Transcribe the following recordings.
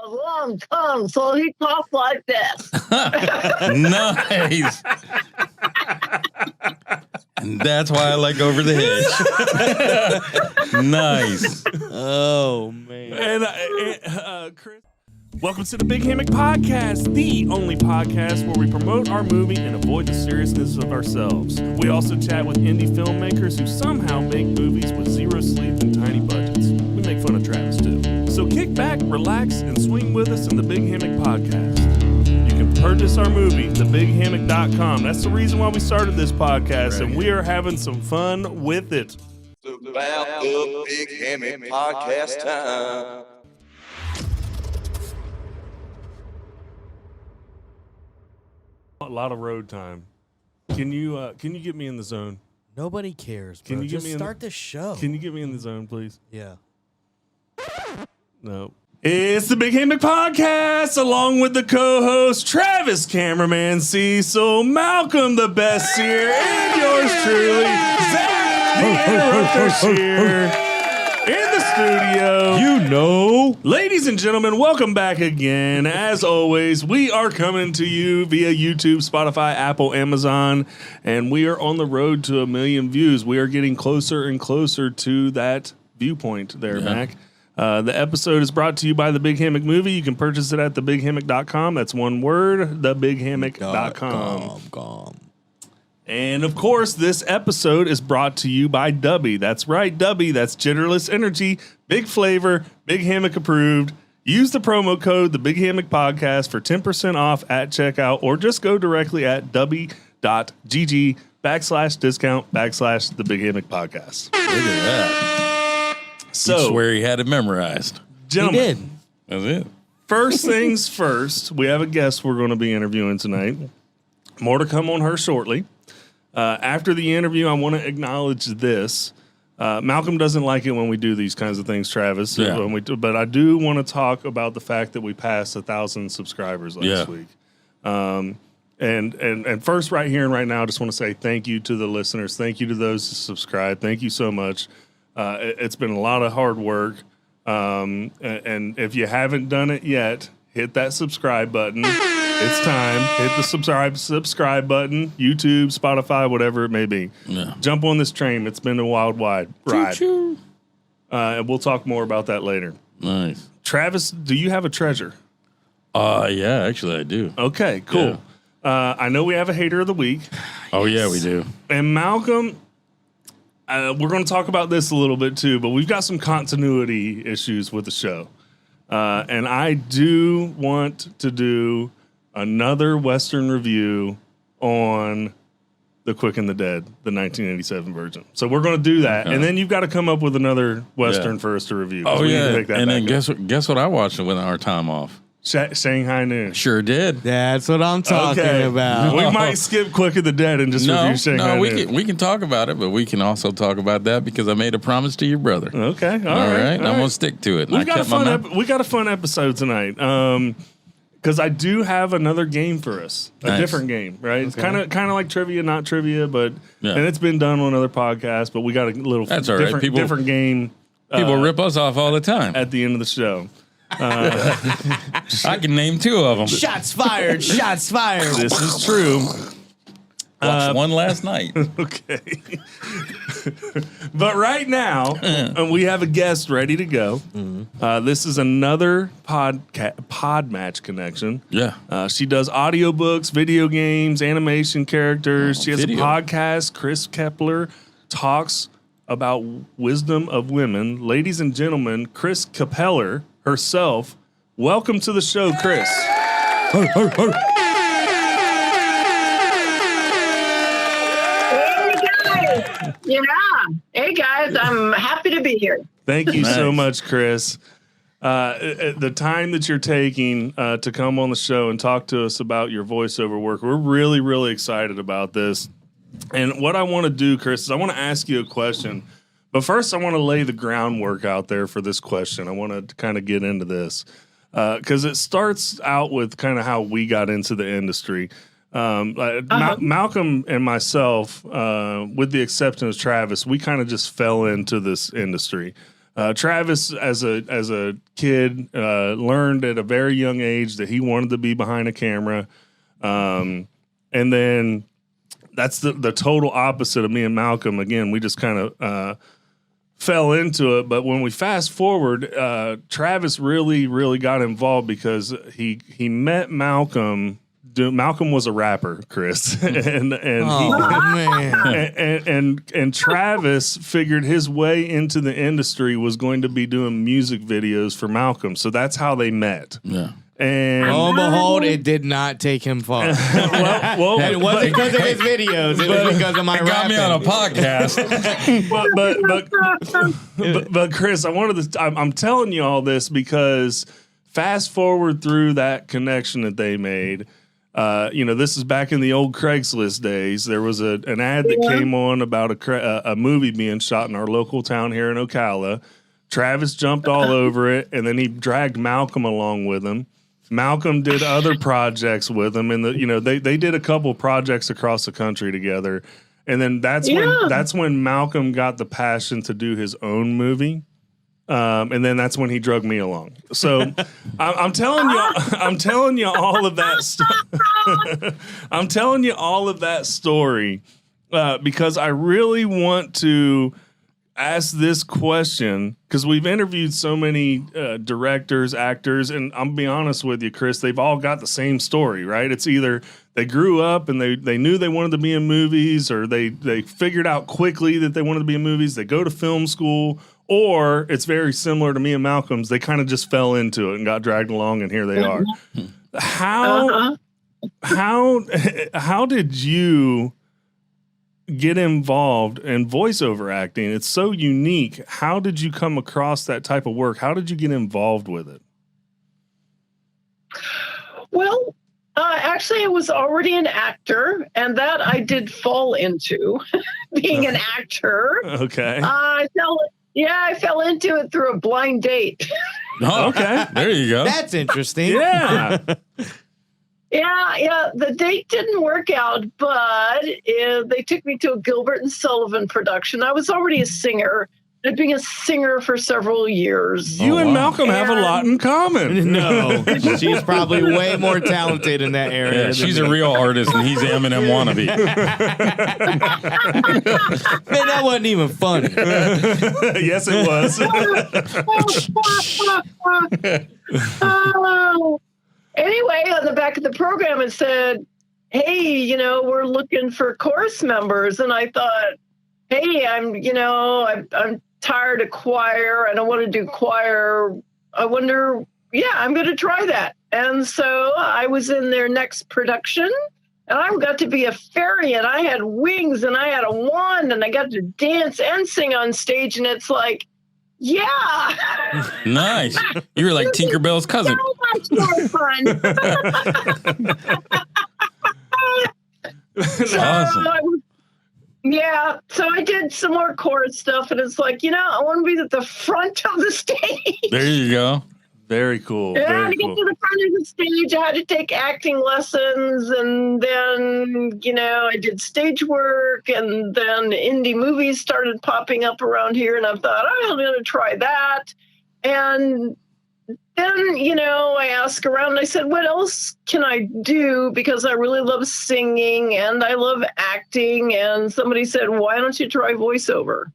a long tongue, so he talks like this. Nice. And that's why I like Over the Hedge. Nice. Oh, man. And Kris, welcome to the Big Hammock Podcast, the only podcast where we promote our movie and avoid the seriousness of ourselves. We also chat with indie filmmakers who somehow make movies with zero sleep and tiny budgets. We make fun of Travis, too. So kick back, relax, and swing with us in the Big Hammock Podcast. You can purchase our movie, thebighammock.com. That's the reason why we started this podcast, and we are having some fun with it. About the Big Hammock Podcast time. A lot of road time. Can you get me in the zone? Nobody cares, bro. Can you Just get me start the show. Can you get me in the zone, please? Yeah. No. It's the Big Hammock Podcast, along with the co-host Travis, cameraman Cecil, Malcolm the Best here, and yours truly, Zach the Interrupter here in the studio. You know. Ladies and gentlemen, welcome back again. As always, we are coming to you via YouTube, Spotify, Apple, Amazon, and we are on the road to 1 million views. We are getting closer and closer to that viewpoint there, Mac. The episode is brought to you by The Big Hammock Movie. You can purchase it at thebighammock.com. That's one word, thebighammock.com. And, of course, this episode is brought to you by Dubby. That's right, Dubby. That's Genderless Energy, big flavor, Big Hammock approved. Use the promo code, The Big Hammock Podcast, for 10% off at checkout, or just go directly at dubby.gg/discount/The Big Hammock Podcast. Look at that. So, I swear he had it memorized. gentlemen, He did. That's it. First things first, we have a guest we're going to be interviewing tonight. More to come on her shortly. After the interview, I want to acknowledge this. Malcolm doesn't like it when we do these kinds of things, Travis. Yeah. But I do want to talk about the fact that we passed 1,000 subscribers last week. And first, right here and right now, I just want to say thank you to the listeners. Thank you to those who subscribe. Thank you so much. It's been a lot of hard work. And if you haven't done it yet, hit that subscribe button. It's time. Hit the subscribe button. YouTube, Spotify, whatever it may be. Yeah. Jump on this train. It's been a wild, wide ride. Choo-choo. And we'll talk more about that later. Nice. Travis, do you have a treasure? Yeah, actually I do. Okay, cool. I know we have a hater of the week. Oh, yeah, we do. And Malcolm, we're going to talk about this a little bit too, but we've got some continuity issues with the show. And I do want to do another Western review on The Quick and the Dead, the 1987 version. So we're going to do that. Okay. And then you've got to come up with another Western for us to review. Oh, we need yeah. to pick that And then back up. guess what I watched with our time off? Shanghai Noon. Sure did. That's what I'm talking about. We might skip Quick and the Dead and just review Shanghai Noon. we can talk about it, but we can also talk about that because I made a promise to your brother. Okay, all All right. right. I'm going to stick to it. We got a fun episode tonight. Because I do have another game for us, a different game, right? It's kind of like trivia, not trivia, but and it's been done on other podcasts. But we got a little different game. People rip us off all the time at the end of the show. I can name 2 of them. Shots fired. Shots fired. This is true. Watched one last night. Okay. But right now, we have a guest ready to go. This is another pod match connection. Yeah. She does audiobooks, video games, animation characters. She has a podcast. Kris Keppeler talks about wisdom of women. Ladies and gentlemen, Kris Keppeler herself. Welcome to the show, Kris. Yeah. Hey, guys, I'm happy to be here. Thank you so much, Kris. The time that you're taking to come on the show and talk to us about your voiceover work, we're really, really excited about this. And what I want to do, Kris, is I want to ask you a question. But first, I want to lay the groundwork out there for this question. I want to kind of get into this because it starts out with kind of how we got into the industry. Malcolm and myself, with the exception of Travis, we kind of just fell into this industry. Travis, as a kid, learned at a very young age that he wanted to be behind a camera, and then that's the total opposite of me and Malcolm. Again, we just kind of fell into it. But when we fast forward, Travis really got involved because he met Malcolm. Malcolm was a rapper, Kris, and Travis figured his way into the industry was going to be doing music videos for Malcolm. So that's how they met. Yeah. And lo and behold, it did not take him far. well, And it wasn't because of his videos. It was because of my Got me on a podcast. but Kris, I'm telling you all this because fast forward through that connection that they made. This is back in the old Craigslist days. There was an ad that came on about a movie being shot in our local town here in Ocala. Travis jumped all over it, and then he dragged Malcolm along with him. Malcolm did other projects with him, and they did a couple projects across the country together. And then that's when Malcolm got the passion to do his own movie. And then that's when he drugged me along. So I'm telling you all of that. I'm telling you all of that story because I really want to ask this question because we've interviewed so many directors, actors, and I'm be honest with you, Kris, they've all got the same story, right? It's either they grew up and they knew they wanted to be in movies, or they figured out quickly that they wanted to be in movies. They go to film school. Or it's very similar to me and Malcolm's. They kind of just fell into it and got dragged along, and here they are. How did you get involved in voiceover acting? It's so unique. How did you come across that type of work? How did you get involved with it? Well, actually, I was already an actor, and that I did fall into being an actor. Okay. I fell into it through a blind date. Oh, okay. There you go. That's interesting. Yeah. Yeah. The date didn't work out, but they took me to a Gilbert and Sullivan production. I was already a singer. I'd been a singer for several years. You and Malcolm have a lot in common. No, she's probably way more talented in that area. Yeah, she's a real artist, and he's Eminem wannabe. Man, that wasn't even funny. Yes, it was. Anyway, on the back of the program, it said, "Hey, we're looking for chorus members," and I thought, "Hey, I'm tired of choir. I don't want to do choir. I wonder, I'm going to try that." And so I was in their next production, and I got to be a fairy, and I had wings, and I had a wand, and I got to dance and sing on stage, and it's like, yeah. Nice. You were like Tinkerbell's cousin. So much more fun. Awesome. Yeah, so I did some more chorus stuff, and it's like, I want to be at the front of the stage. There you go. Very cool. Yeah, Very to get cool. to the front of the stage, I had to take acting lessons, and then, I did stage work, and then indie movies started popping up around here, and I thought, I'm going to try that. And then, I asked around, and I said, what else can I do? Because I really love singing, and I love acting, and somebody said, why don't you try voiceover?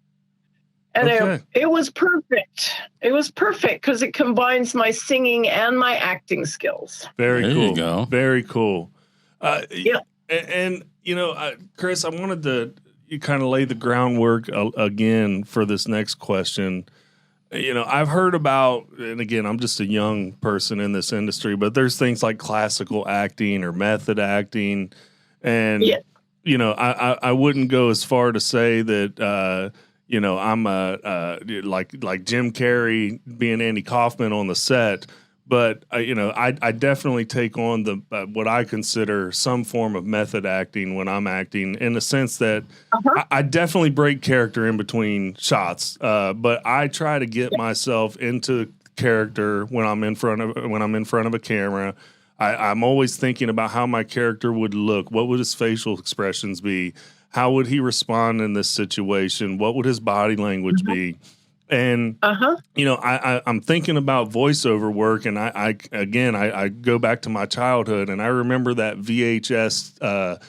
And it was perfect. It was perfect because it combines my singing and my acting skills. Very There cool. you go. Very cool. Yeah. And Kris, I wanted to kind of lay the groundwork again for this next question. I've heard about, and again, I'm just a young person in this industry, but there's things like classical acting or method acting. And, I wouldn't go as far to say that, I'm like Jim Carrey being Andy Kaufman on the set, but I definitely take on the what I consider some form of method acting when I'm acting, in the sense that I definitely break character in between shots, but I try to get myself into character when I'm in front of a camera. I'm always thinking about how my character would look. What would his facial expressions be? How would he respond in this situation? What would his body language be? And I'm thinking about voiceover work, and I go back to my childhood, and I remember that VHS the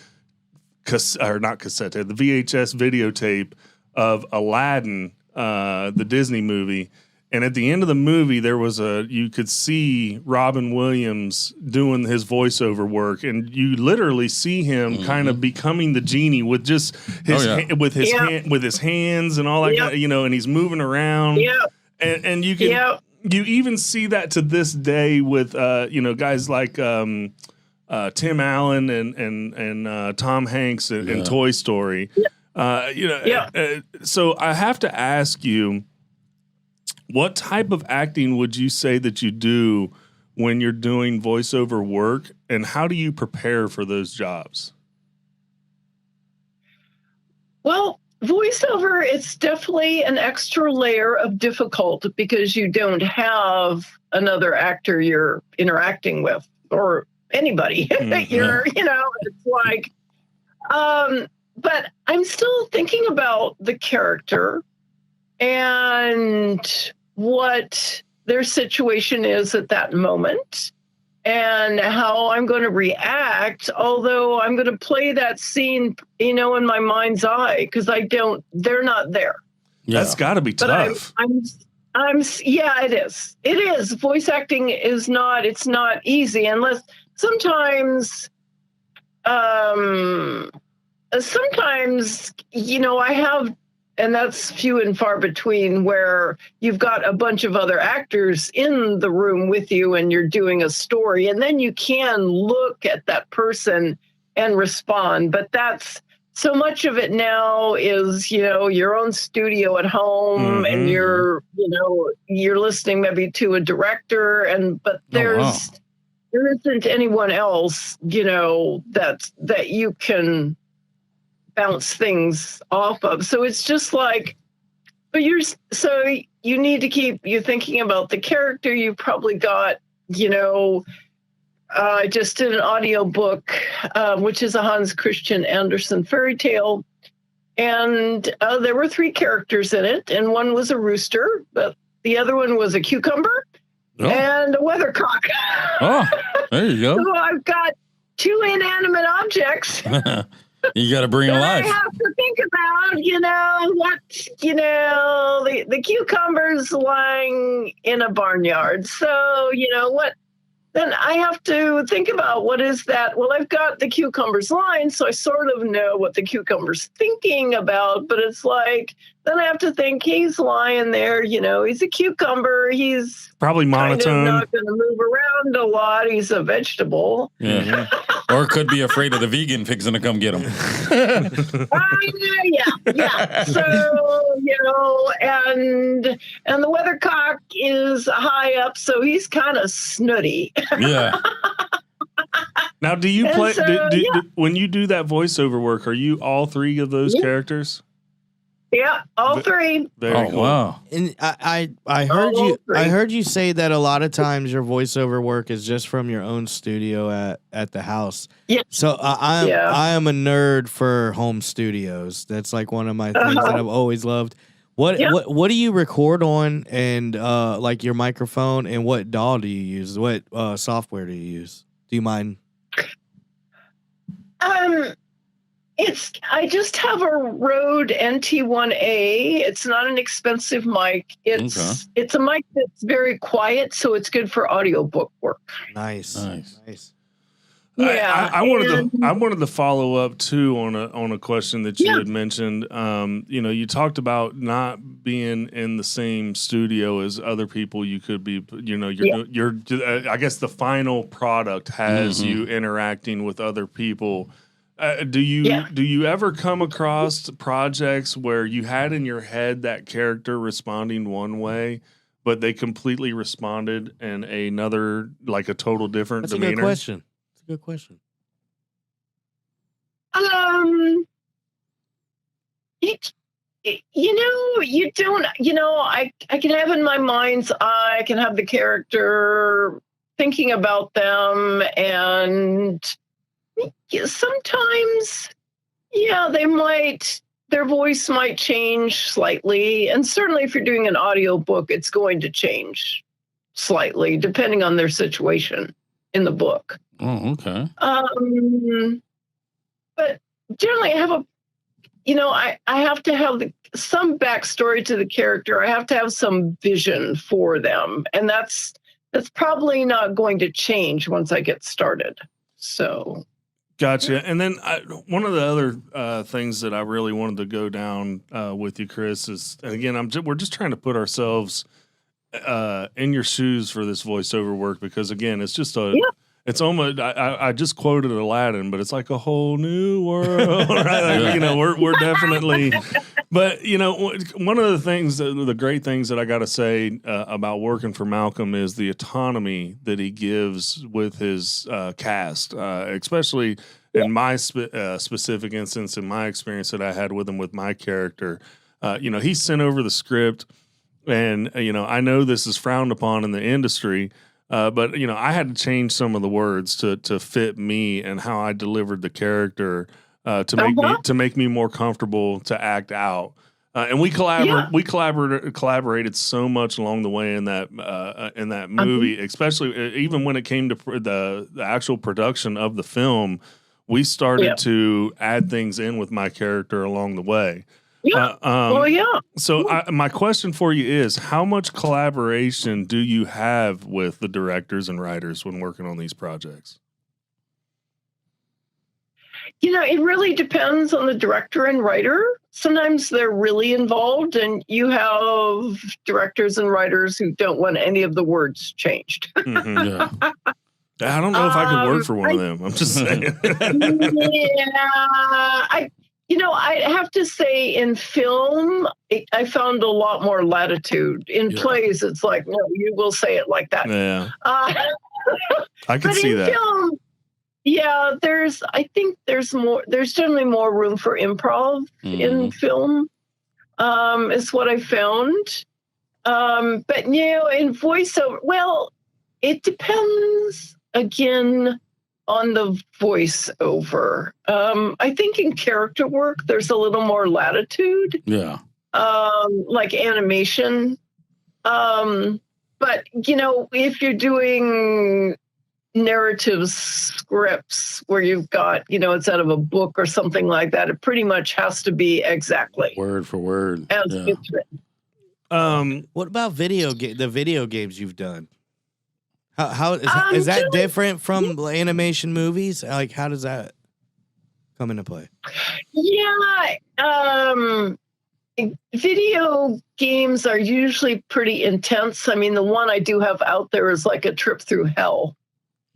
VHS videotape of Aladdin, the Disney movie. And at the end of the movie, you could see Robin Williams doing his voiceover work, and you literally see him kind of becoming the genie with just with his hands and all that, and he's moving around. Yeah. And you can you even see that to this day with guys like Tim Allen and Tom Hanks in Toy Story. So I have to ask you, what type of acting would you say that you do when you're doing voiceover work, and how do you prepare for those jobs? Well, voiceover, it's definitely an extra layer of difficult because you don't have another actor you're interacting with or anybody. It's like, but I'm still thinking about the character and what their situation is at that moment and how I'm going to react, although I'm going to play that scene, in my mind's eye, because they're not there. Yeah. That's got to be tough. It is. It is. Voice acting it's not easy unless sometimes, I have, and that's few and far between, where you've got a bunch of other actors in the room with you and you're doing a story, and then you can look at that person and respond. But that's so much of it now is, your own studio at home, and you're listening maybe to a director, but there isn't anyone else, that you can bounce things off of. So it's just like, you need to you're thinking about the character. You probably got, I just did an audiobook, which is a Hans Christian Andersen fairy tale. And there were 3 characters in it. And one was a rooster, but the other one was a cucumber and a weathercock. Oh, there you go. So I've got 2 inanimate objects. You got to bring it alive. I have to think about, the cucumbers lying in a barnyard. So, then I have to think about what is that? Well, I've got the cucumbers lying, so I sort of know what the cucumber's thinking about, but it's like, then I have to think he's lying there, he's a cucumber. He's probably monotone. Not going to move around a lot. He's a vegetable. Yeah. Or could be afraid of the vegan fixing to come get him. Yeah. So, and the weathercock is high up, so he's kind of snooty. Yeah. Now, do you play, when you do that voiceover work, are you all 3 of those characters? Yeah, all 3. Very cool. Wow. And I heard you say that a lot of times your voiceover work is just from your own studio at the house. Yeah. So I am a nerd for home studios. That's like one of my things that I've always loved. What do you record on, and like your microphone, and what DAW do you use? What software do you use? Do you mind? I just have a Rode NT1A. It's not an expensive mic. It's a mic that's very quiet, so it's good for audiobook work. Nice. Yeah, I wanted to follow up too on a question that you had mentioned. You talked about not being in the same studio as other people. You could be, you're I guess the final product has you interacting with other people. Do you ever come across projects where you had in your head that character responding one way, but they completely responded in another, like a total different demeanor? That's a good question. That's a good question. You don't, I can have in my mind's eye, I can have the character thinking about them, and sometimes, they might their voice might change slightly. And certainly if you're doing an audiobook, it's going to change slightly depending on their situation in the book. Oh, okay. But generally I have I have to have some backstory to the character. I have to have some vision for them. And that's probably not going to change once I get started. So. Gotcha. And then one of the other things that I really wanted to go down with you, Kris, is, and again, we're just trying to put ourselves in your shoes for this voiceover work, because again, it's just it's almost, I just quoted Aladdin, but it's like a whole new world, right? Like, we're definitely, but one of the things, the great things that I got to say about working for Malcolm is the autonomy that he gives with his cast, especially in my specific instance, in my experience that I had with him with my character. He sent over the script, and I know this is frowned upon in the industry. But I had to change some of the words to fit me and how I delivered the character to make me more comfortable to act out. And we collaborated so much along the way in that movie, especially even when it came to the actual production of the film. We started to add things in with my character along the way. So my question for you is, how much collaboration do you have with the directors and writers when working on these projects? It really depends on the director and writer. Sometimes they're really involved, and you have directors and writers who don't want any of the words changed. Mm-hmm, yeah. I don't know if I could work for one of them. I'm just saying. I have to say, in film, I found a lot more latitude. In plays, it's like, no, you will say it like that. Yeah, I can see that. Film, I think there's generally more room for improv in film, is what I found. But in voiceover, well, it depends again on the voiceover. I think in character work, there's a little more latitude. Yeah. Like animation. But, if you're doing narrative scripts where you've got, it's out of a book or something like that, it pretty much has to be exactly word for word as it's written. What about the video games you've done? How is that different from animation movies? Like, how does that come into play? Video games are usually pretty intense. I mean, the one I do have out there is like a trip through hell.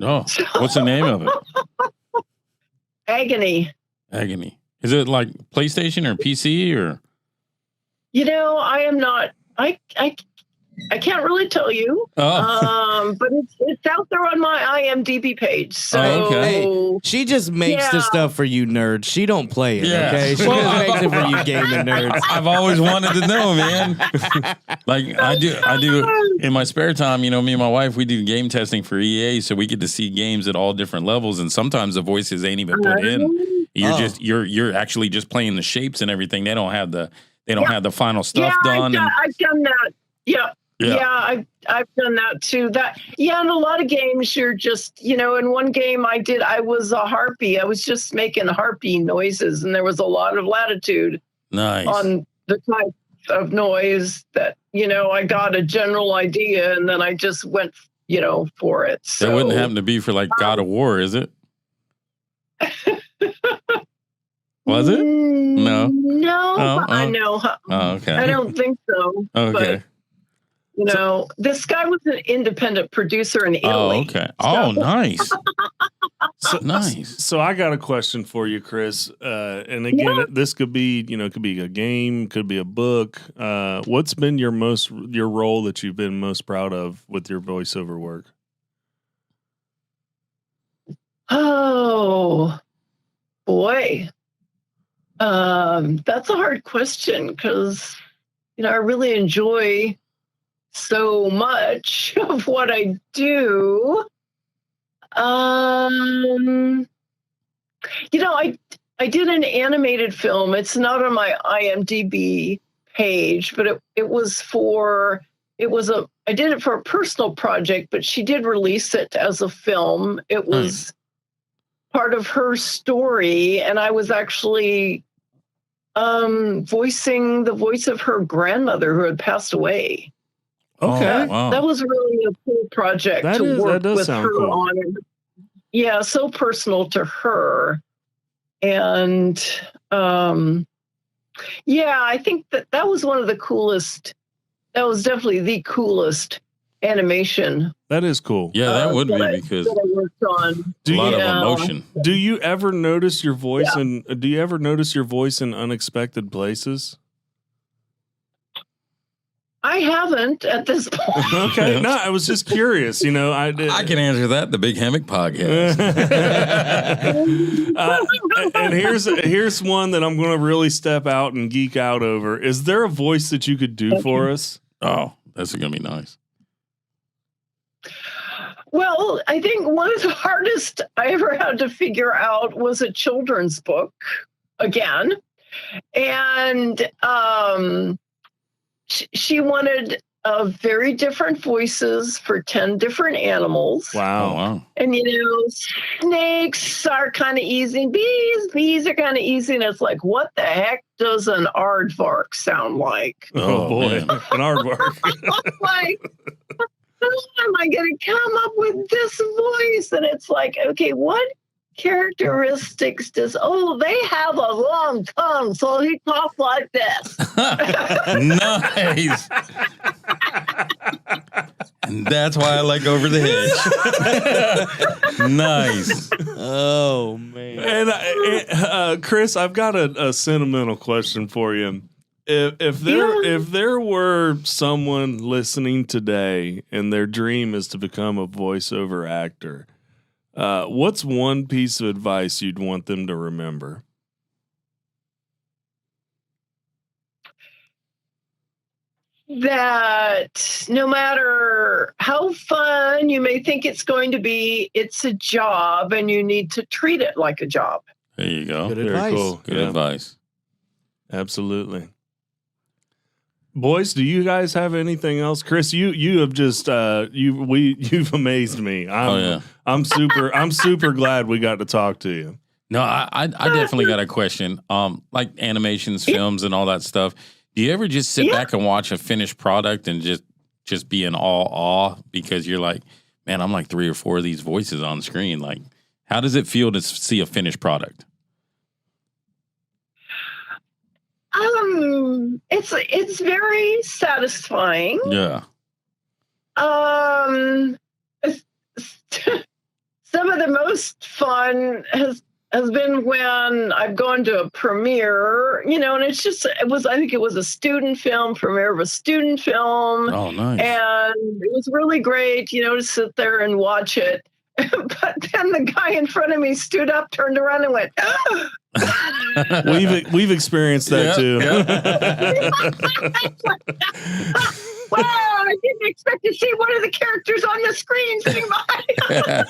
Oh, what's the name of it? Agony. Is it like PlayStation or PC or? I am not. I can't really tell you, but it's out there on my IMDb page. So hey, she just makes the stuff for you nerds. She don't play it. Yeah. Okay, she just makes it for you gaming nerds. I've always wanted to know, man. Like I do in my spare time. Me and my wife, we do game testing for EA, so we get to see games at all different levels, and sometimes the voices ain't even put in. You're actually just playing the shapes and everything. They don't have the have the final stuff done. I've done that. Yeah. Yeah, I've done that too. In a lot of games, you're just, in one game I was a harpy. I was just making harpy noises, and there was a lot of latitude on the type of noise that, I got a general idea, and then I just went, for it. So, that wouldn't happen to be for like God of War, is it? Was it? No. No, I know. Oh, okay. I don't think so. Okay. But, this guy was an independent producer in Italy. Oh, okay. Oh, nice. Nice. So I got a question for you, Kris. And again, this could be, could be a game, could be a book. What's been your role that you've been most proud of with your voiceover work? Oh, boy. That's a hard question because, I really enjoy so much of what I do. I did an animated film. It's not on my IMDb page, but I did it for a personal project, but she did release it as a film. It was part of her story, and I was actually voicing the voice of her grandmother who had passed away. Okay. Wow. That was really a cool project to work with her cool. on. Yeah, so personal to her. And I think that was one of the coolest. That was definitely the coolest animation. That is cool. Yeah, that would be because that I worked on. a lot of emotion. Do you ever notice your voice in unexpected places? I haven't at this point. Okay, no, I was just curious. I can answer that. The Big Hammock Podcast. And here's one that I'm going to really step out and geek out over. Is there a voice that you could do for us? Oh, that's going to be nice. Well, I think one of the hardest I ever had to figure out was a children's book again. And she wanted very different voices for 10 different animals. Wow. And, snakes are kind of easy. Bees are kind of easy. And it's like, what the heck does an aardvark sound like? Oh boy, man. An aardvark. Like, how am I going to come up with this voice? And it's like, okay, what characteristics they have a long tongue, so he talks like this. Nice. And that's why I like Over the Hedge. Nice. Oh man. And Kris, I've got a sentimental question for you. If there were someone listening today and their dream is to become a voiceover actor, what's one piece of advice you'd want them to remember? That no matter how fun you may think it's going to be, it's a job and you need to treat it like a job. There you go. Good Very advice. cool. Good advice. Absolutely. Boys, do you guys have anything else? Kris, you have just you've amazed me. I'm super glad we got to talk to you. No, I definitely got a question. Like animations, films, and all that stuff. Do you ever just sit back and watch a finished product and just be in awe because you're like, man, I'm like 3 or 4 of these voices on screen. Like, how does it feel to see a finished product? It's very satisfying. Yeah. Some of the most fun has been when I've gone to a premiere, and I think it was a student film, premiere of a student film. Oh, nice. And it was really great, to sit there and watch it. But then the guy in front of me stood up, turned around and went, oh. We've experienced that too. Wow, I didn't expect to see one of the characters on the screen sitting behind.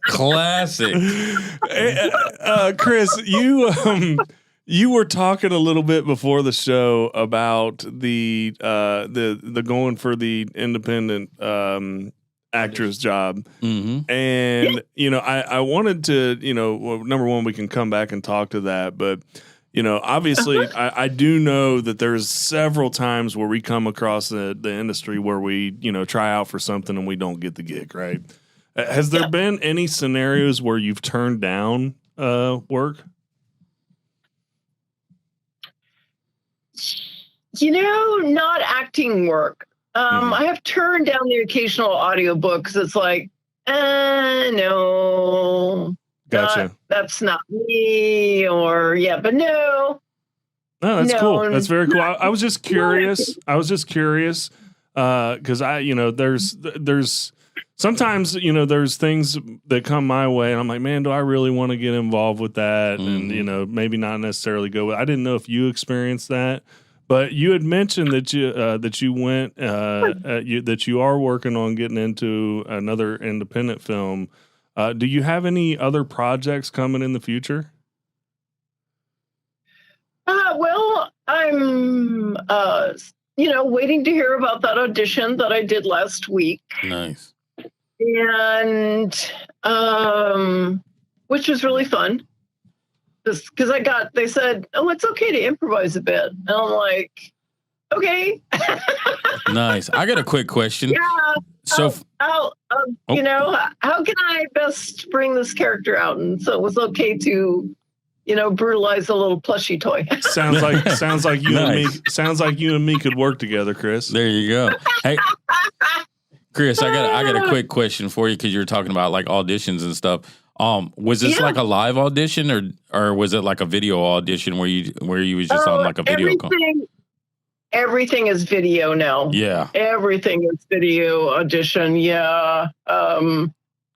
Classic. Kris, you were talking a little bit before the show about the going for the independent actress job. Mm-hmm. And, I wanted to, number one, we can come back and talk to that. But, obviously, I do know that there's several times where we come across the industry where we, try out for something and we don't get the gig, right? Has there been any scenarios where you've turned down work? Not acting work. I have turned down the occasional audiobook because it's like, no. Gotcha. That's not me, but no. No, that's cool. That's very cool. Not, I was just curious. Because there's sometimes, there's things that come my way and I'm like, man, do I really want to get involved with that? Mm-hmm. And, maybe not necessarily go with, I didn't know if you experienced that. But you had mentioned that you went that you are working on getting into another independent film. Do you have any other projects coming in the future? I'm, waiting to hear about that audition that I did last week. Nice. And, which was really fun. Because they said, oh, it's okay to improvise a bit. And I'm like, okay. Nice. I got a quick question. Yeah. So, how can I best bring this character out? And so it was okay to, brutalize a little plushy toy. Sounds like you Nice. and me. Sounds like you and me could work together, Kris. there you go. Hey, Kris, I got a quick question for you because you were talking about like auditions and stuff. Was this like a live audition or was it like a video audition where you was just on like a video call? Everything is video now. Yeah. Everything is video audition. Yeah.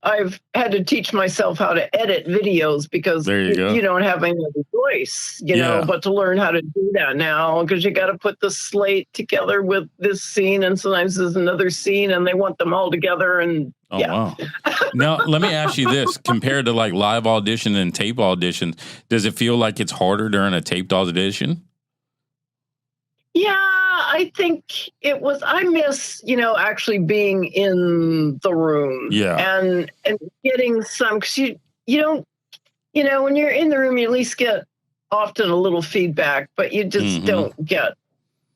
I've had to teach myself how to edit videos because you don't have any other voice, but to learn how to do that now because you got to put the slate together with this scene and sometimes there's another scene and they want them all together and Wow. Now, let me ask you this. Compared to like live audition and tape audition, does it feel like it's harder during a taped audition? Yeah, I think it was. I miss, actually being in the room. Yeah. And getting some, because you don't, when you're in the room, you at least get often a little feedback, but you just don't get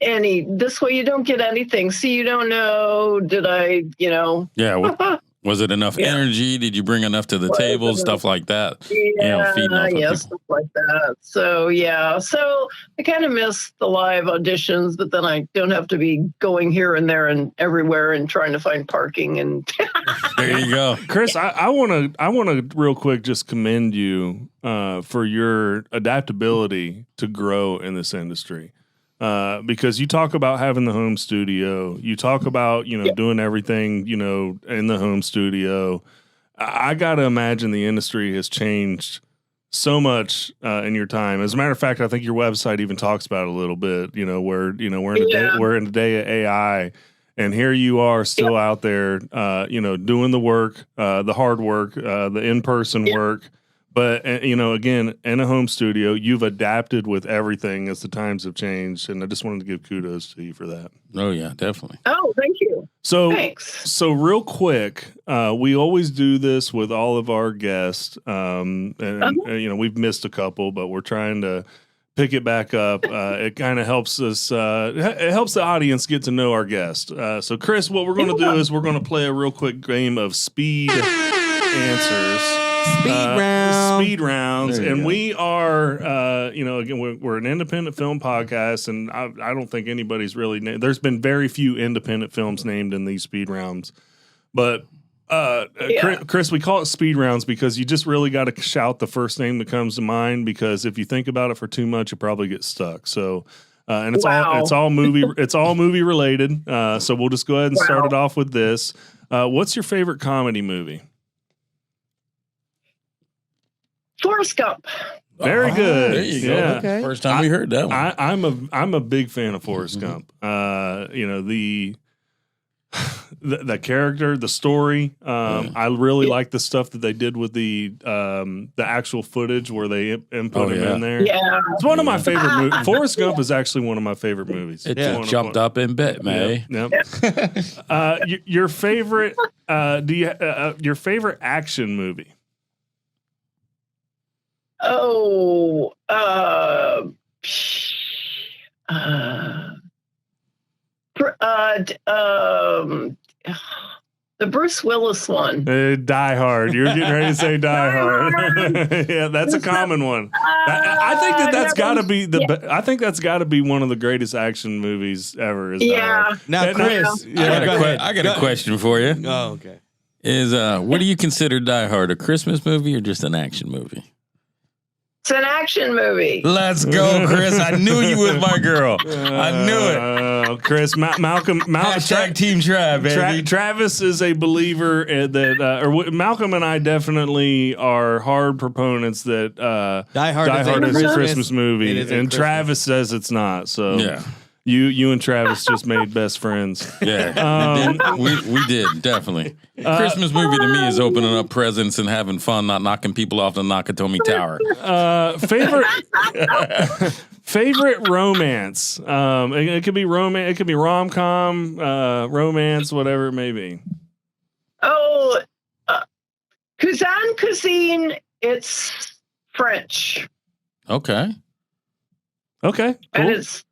any. This way, you don't get anything. See, you don't know. Did I, Yeah. Was it enough energy? Did you bring enough to the table? Stuff like that. Yeah, feeding off of people. stuff like that. So, so I kind of miss the live auditions, but then I don't have to be going here and there and everywhere and trying to find parking. And there you go. Kris, I want to real quick just commend you for your adaptability to grow in this industry. Because you talk about having the home studio, you talk about, doing everything, in the home studio. I got to imagine the industry has changed so much in your time. As a matter of fact, I think your website even talks about it a little bit, we're in a day of AI and here you are still out there, doing the work, the hard work, the in-person work. But, again, in a home studio, you've adapted with everything as the times have changed. And I just wanted to give kudos to you for that. Oh, yeah, definitely. Oh, thank you. Thanks. So real quick, we always do this with all of our guests. We've missed a couple, but we're trying to pick it back up. It kind of helps us. It helps the audience get to know our guest. So, Kris, what we're going to do is we're going to play a real quick game of speed answers. Speed rounds, and we are, again, we're an independent film podcast, and I don't think anybody's really there's been very few independent films named in these speed rounds, but Kris, we call it speed rounds because you just really got to shout the first name that comes to mind because if you think about it for too much, you probably get stuck. So. And it's all movie related. So we'll just go ahead and start it off with this. What's your favorite comedy movie? Forrest Gump. Very good. There you go. Yeah. Okay. First time we heard that one. I'm a big fan of Forrest Gump. The character, the story. I really like the stuff that they did with the actual footage where they input him in there. Yeah, it's one of my favorite movies. Forrest Gump is actually one of my favorite movies. It jumped up in bed, man. Yep. Your favorite? Your favorite action movie? Oh, the Bruce Willis one. Die Hard. You're getting ready to say Die Hard. Yeah, that's a common one. I think that's got to be I think that's got to be one of the greatest action movies ever. Is Die Hard. Now, Kris, I got a question for you. Oh, okay. What do you consider Die Hard? A Christmas movie or just an action movie? It's an action movie. Let's go, Kris. I knew you was my girl. I knew it. Kris, Malcolm. Team Tribe, baby. Travis is a believer that, Malcolm and I definitely are hard proponents that Die Hard is a Christmas movie, and Travis says it's not. So yeah. You and Travis just made best friends. Yeah, we did, definitely. Christmas movie to me is opening up presents and having fun, not knocking people off the Nakatomi Tower. Favorite romance. It could be romance. It could be rom-com, romance, whatever it may be. Oh, Cousin Cuisine. It's French. Okay. Cool. And it's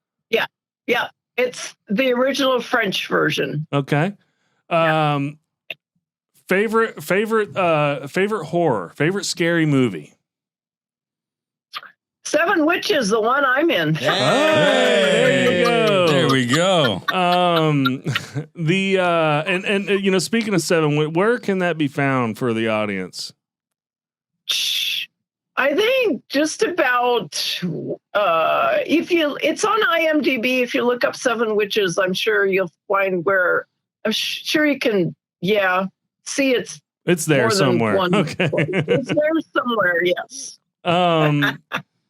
it's the original French version. Okay. Favorite horror, favorite scary movie. Seven Witches, the one I'm in. Hey, there we go. Speaking of Seven, where can that be found for the audience? I think just about it's on IMDb. If you look up Seven Witches, I'm sure you'll find where. I'm sure you can. Yeah, see it's there somewhere. Okay, it's there somewhere. Yes.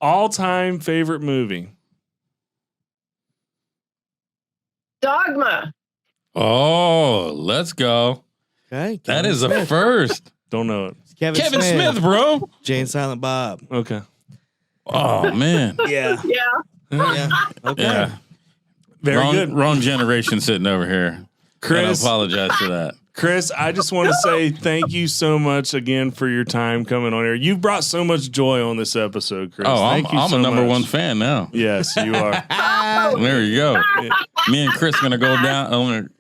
All-time favorite movie. Dogma. Oh, let's go. Okay, that is a first. Don't know it. Kevin Smith, bro. Jane Silent Bob. Okay. Oh man. Yeah. Okay. Yeah. Very good. Wrong generation sitting over here. Kris, I apologize for that. Kris, I just want to say thank you so much again for your time coming on here. You've brought so much joy on this episode, Kris. Oh, I'm a number one fan now. Yes, you are. There you go. Me and Kris gonna go down.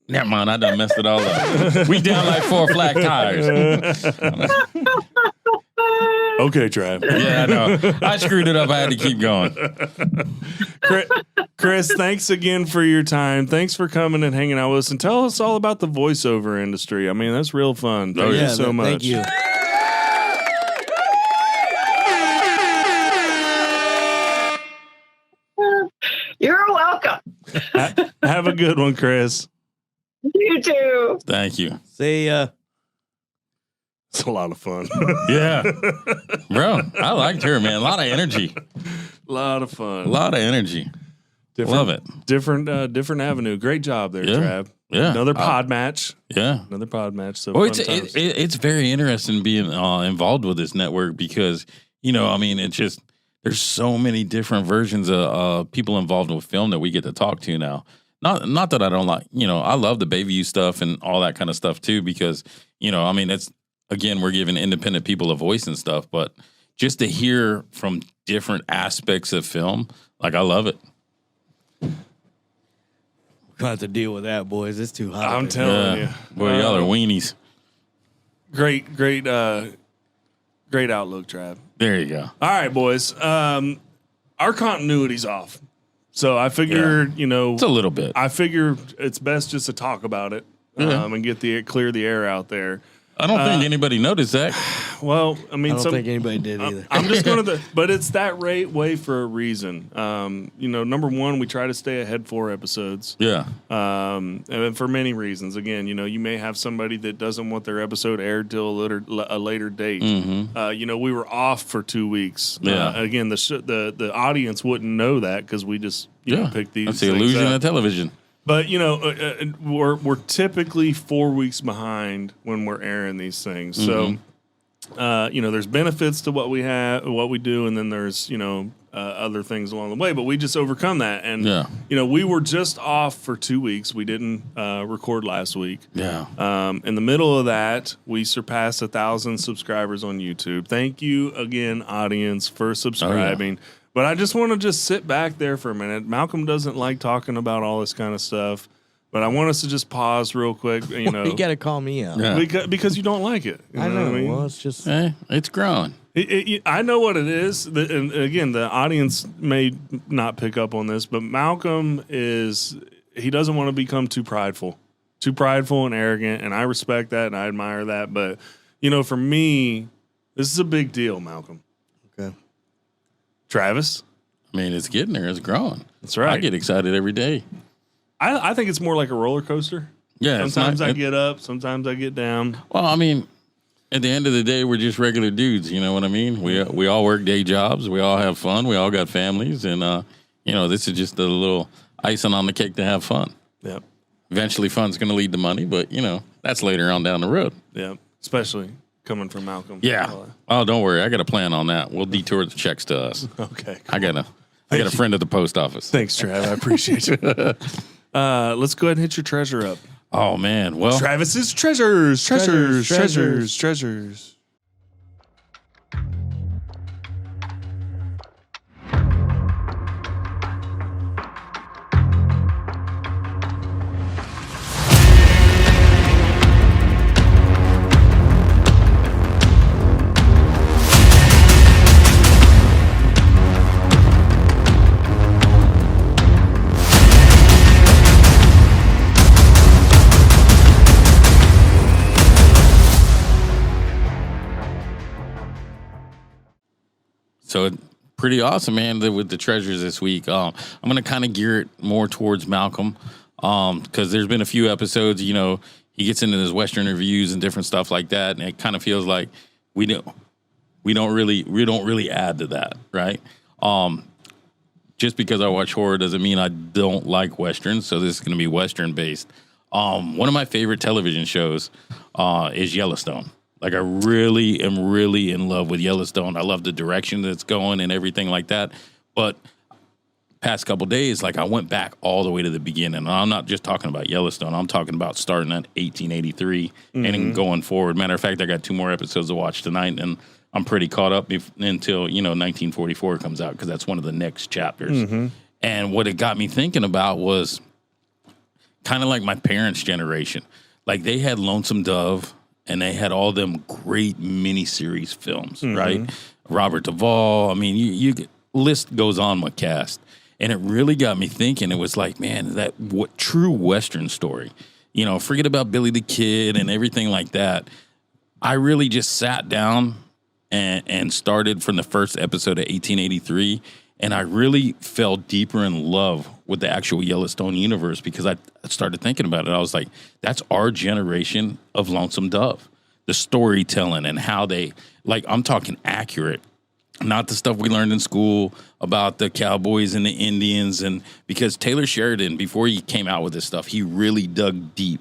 Never mind, I done messed it all up. We down like 4 flat tires. Okay, Trav. Yeah, I know. I screwed it up. I had to keep going. Kris, thanks again for your time. Thanks for coming and hanging out with us. And tell us all about the voiceover industry. I mean, that's real fun. Thank you so much. Thank you. You're welcome. Have a good one, Kris. You too. Thank you. See ya. It's a lot of fun. Yeah. Bro, I liked her, man. A lot of energy. A lot of fun. A lot of energy. Love it. Different avenue. Great job there, Trav. Yeah. Another pod match. Yeah. Another pod match. So it's very interesting being involved with this network because, I mean, it's just, there's so many different versions of people involved with film that we get to talk to now. Not that I don't like, I love the Bayview stuff and all that kind of stuff too, because, I mean, it's, again, we're giving independent people a voice and stuff, but just to hear from different aspects of film, like, I love it. We're going to have to deal with that, boys. It's too hot. I'm telling you. Boy, y'all are weenies. Great outlook, Trav. There you go. All right, boys. Our continuity's off. So I figured, it's a little bit. I figure it's best just to talk about it and clear the air out there. I don't think anybody noticed that. Well, I mean, I don't think anybody did either. I'm just going to, but it's that way for a reason. Number one, we try to stay ahead 4 episodes. Yeah. And for many reasons. Again, you may have somebody that doesn't want their episode aired till a later date. Mm-hmm. We were off for 2 weeks. Yeah. Again, the audience wouldn't know that because we just pick these. That's the illusion of television. But we're typically 4 weeks behind when we're airing these things. Mm-hmm. So, there's benefits to what we do, and then there's other things along the way. But we just overcome that, and we were just off for 2 weeks. We didn't record last week. Yeah. In the middle of that, we surpassed 1,000 subscribers on YouTube. Thank you again, audience, for subscribing. Oh, yeah. But I just want to sit back there for a minute. Malcolm doesn't like talking about all this kind of stuff, but I want us to just pause real quick. You got to call me out. Yeah. Because you don't like it. I know. What I mean? Well, it's just... it's growing. I know what it is. And again, the audience may not pick up on this, but Malcolm he doesn't want to become too prideful and arrogant, and I respect that and I admire that. But, for me, this is a big deal, Malcolm. Okay. Travis? I mean, it's getting there. It's growing. That's right. I get excited every day. I think it's more like a roller coaster. Yeah. Sometimes I get up. Sometimes I get down. Well, I mean, at the end of the day, we're just regular dudes. You know what I mean? We all work day jobs. We all have fun. We all got families. And, this is just a little icing on the cake to have fun. Yep. Eventually, fun's going to lead to money, but, that's later on down the road. Yep. Especially coming from Malcolm. Yeah. Oh, don't worry. I got a plan on that. We'll detour the checks to us. Okay. Cool. I got a friend at the post office. Thanks, Trav. I appreciate you. Let's go ahead and hit your treasure up. Oh, man. Well, Travis's treasures. So pretty awesome, man, with the treasures this week. I'm going to kind of gear it more towards Malcolm because there's been a few episodes, he gets into his Western reviews and different stuff like that, and it kind of feels like we don't really add to that, right? Just because I watch horror doesn't mean I don't like Westerns, so this is going to be Western based. One of my favorite television shows is Yellowstone. Like, I really am really in love with Yellowstone. I love the direction that it's going and everything like that. But past couple days, I went back all the way to the beginning. And I'm not just talking about Yellowstone. I'm talking about starting at 1883 and going forward. Matter of fact, I got 2 more episodes to watch tonight, and I'm pretty caught up until, 1944 comes out, because that's one of the next chapters. And what it got me thinking about was kind of like my parents' generation. Like, they had Lonesome Dove, and they had all them great miniseries films, right? Robert Duvall. I mean, you list goes on with cast. And it really got me thinking. It was like, man, what true Western story. Forget about Billy the Kid and everything like that. I really just sat down and started from the first episode of 1883. And I really fell deeper in love with the actual Yellowstone universe, because I started thinking about it. I was like, that's our generation of Lonesome Dove. The storytelling and how they, I'm talking accurate, not the stuff we learned in school about the cowboys and the Indians. And because Taylor Sheridan, before he came out with this stuff, he really dug deep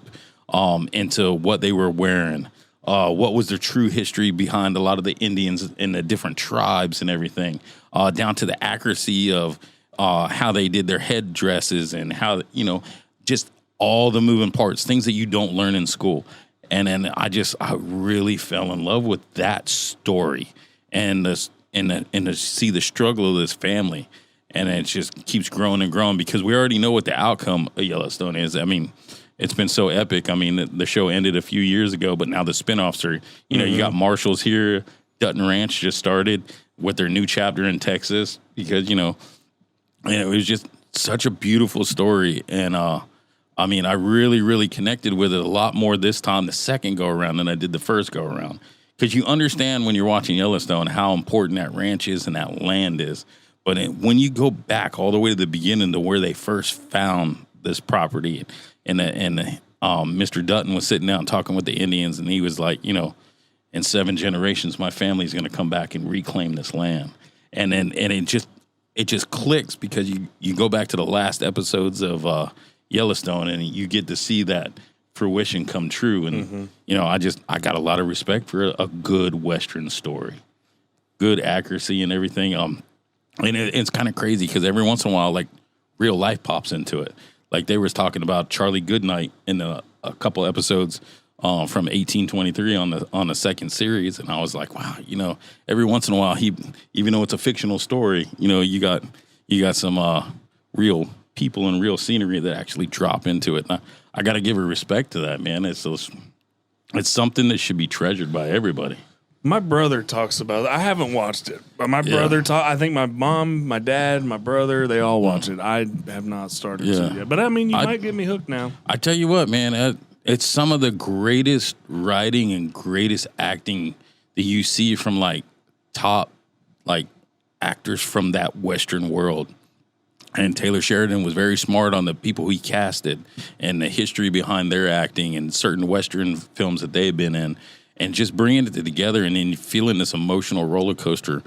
into what they were wearing, what was the true history behind a lot of the Indians and the different tribes and everything, down to the accuracy of how they did their headdresses and how, just all the moving parts, things that you don't learn in school. And then I really fell in love with that story and to see the struggle of this family. And it just keeps growing and growing, because we already know what the outcome of Yellowstone is. I mean, it's been so epic. I mean, the show ended a few years ago, but now the spinoffs are, you got Marshall's here. Dutton Ranch just started with their new chapter in Texas, because, and it was just such a beautiful story. And, I mean, I really, really connected with it a lot more this time, the second go around, than I did the first go around. Because you understand when you're watching Yellowstone how important that ranch is and that land is. But when you go back all the way to the beginning to where they first found this property, and Mr. Dutton was sitting down talking with the Indians, and he was like, in 7 generations, my family's going to come back and reclaim this land. And it just clicks, because you go back to the last episodes of Yellowstone, and you get to see that fruition come true. And, I got a lot of respect for a good Western story, good accuracy and everything. And it's kind of crazy, because every once in a while, real life pops into it. Like, they was talking about Charlie Goodnight in a couple episodes from 1823 on the second series. And I was like, wow, every once in a while, even though it's a fictional story, you got some real people and real scenery that actually drop into it. And I got to give her respect to that, man. It's something that should be treasured by everybody. My brother talks about it. I haven't watched it, but my brother I think my mom, my dad, my brother, they all watch it. I have not started to yet. But I mean, you might get me hooked now. I tell you what, man, it's some of the greatest writing and greatest acting that you see from top actors from that Western world. And Taylor Sheridan was very smart on the people he casted and the history behind their acting and certain Western films that they've been in, and just bringing it together and then feeling this emotional roller coaster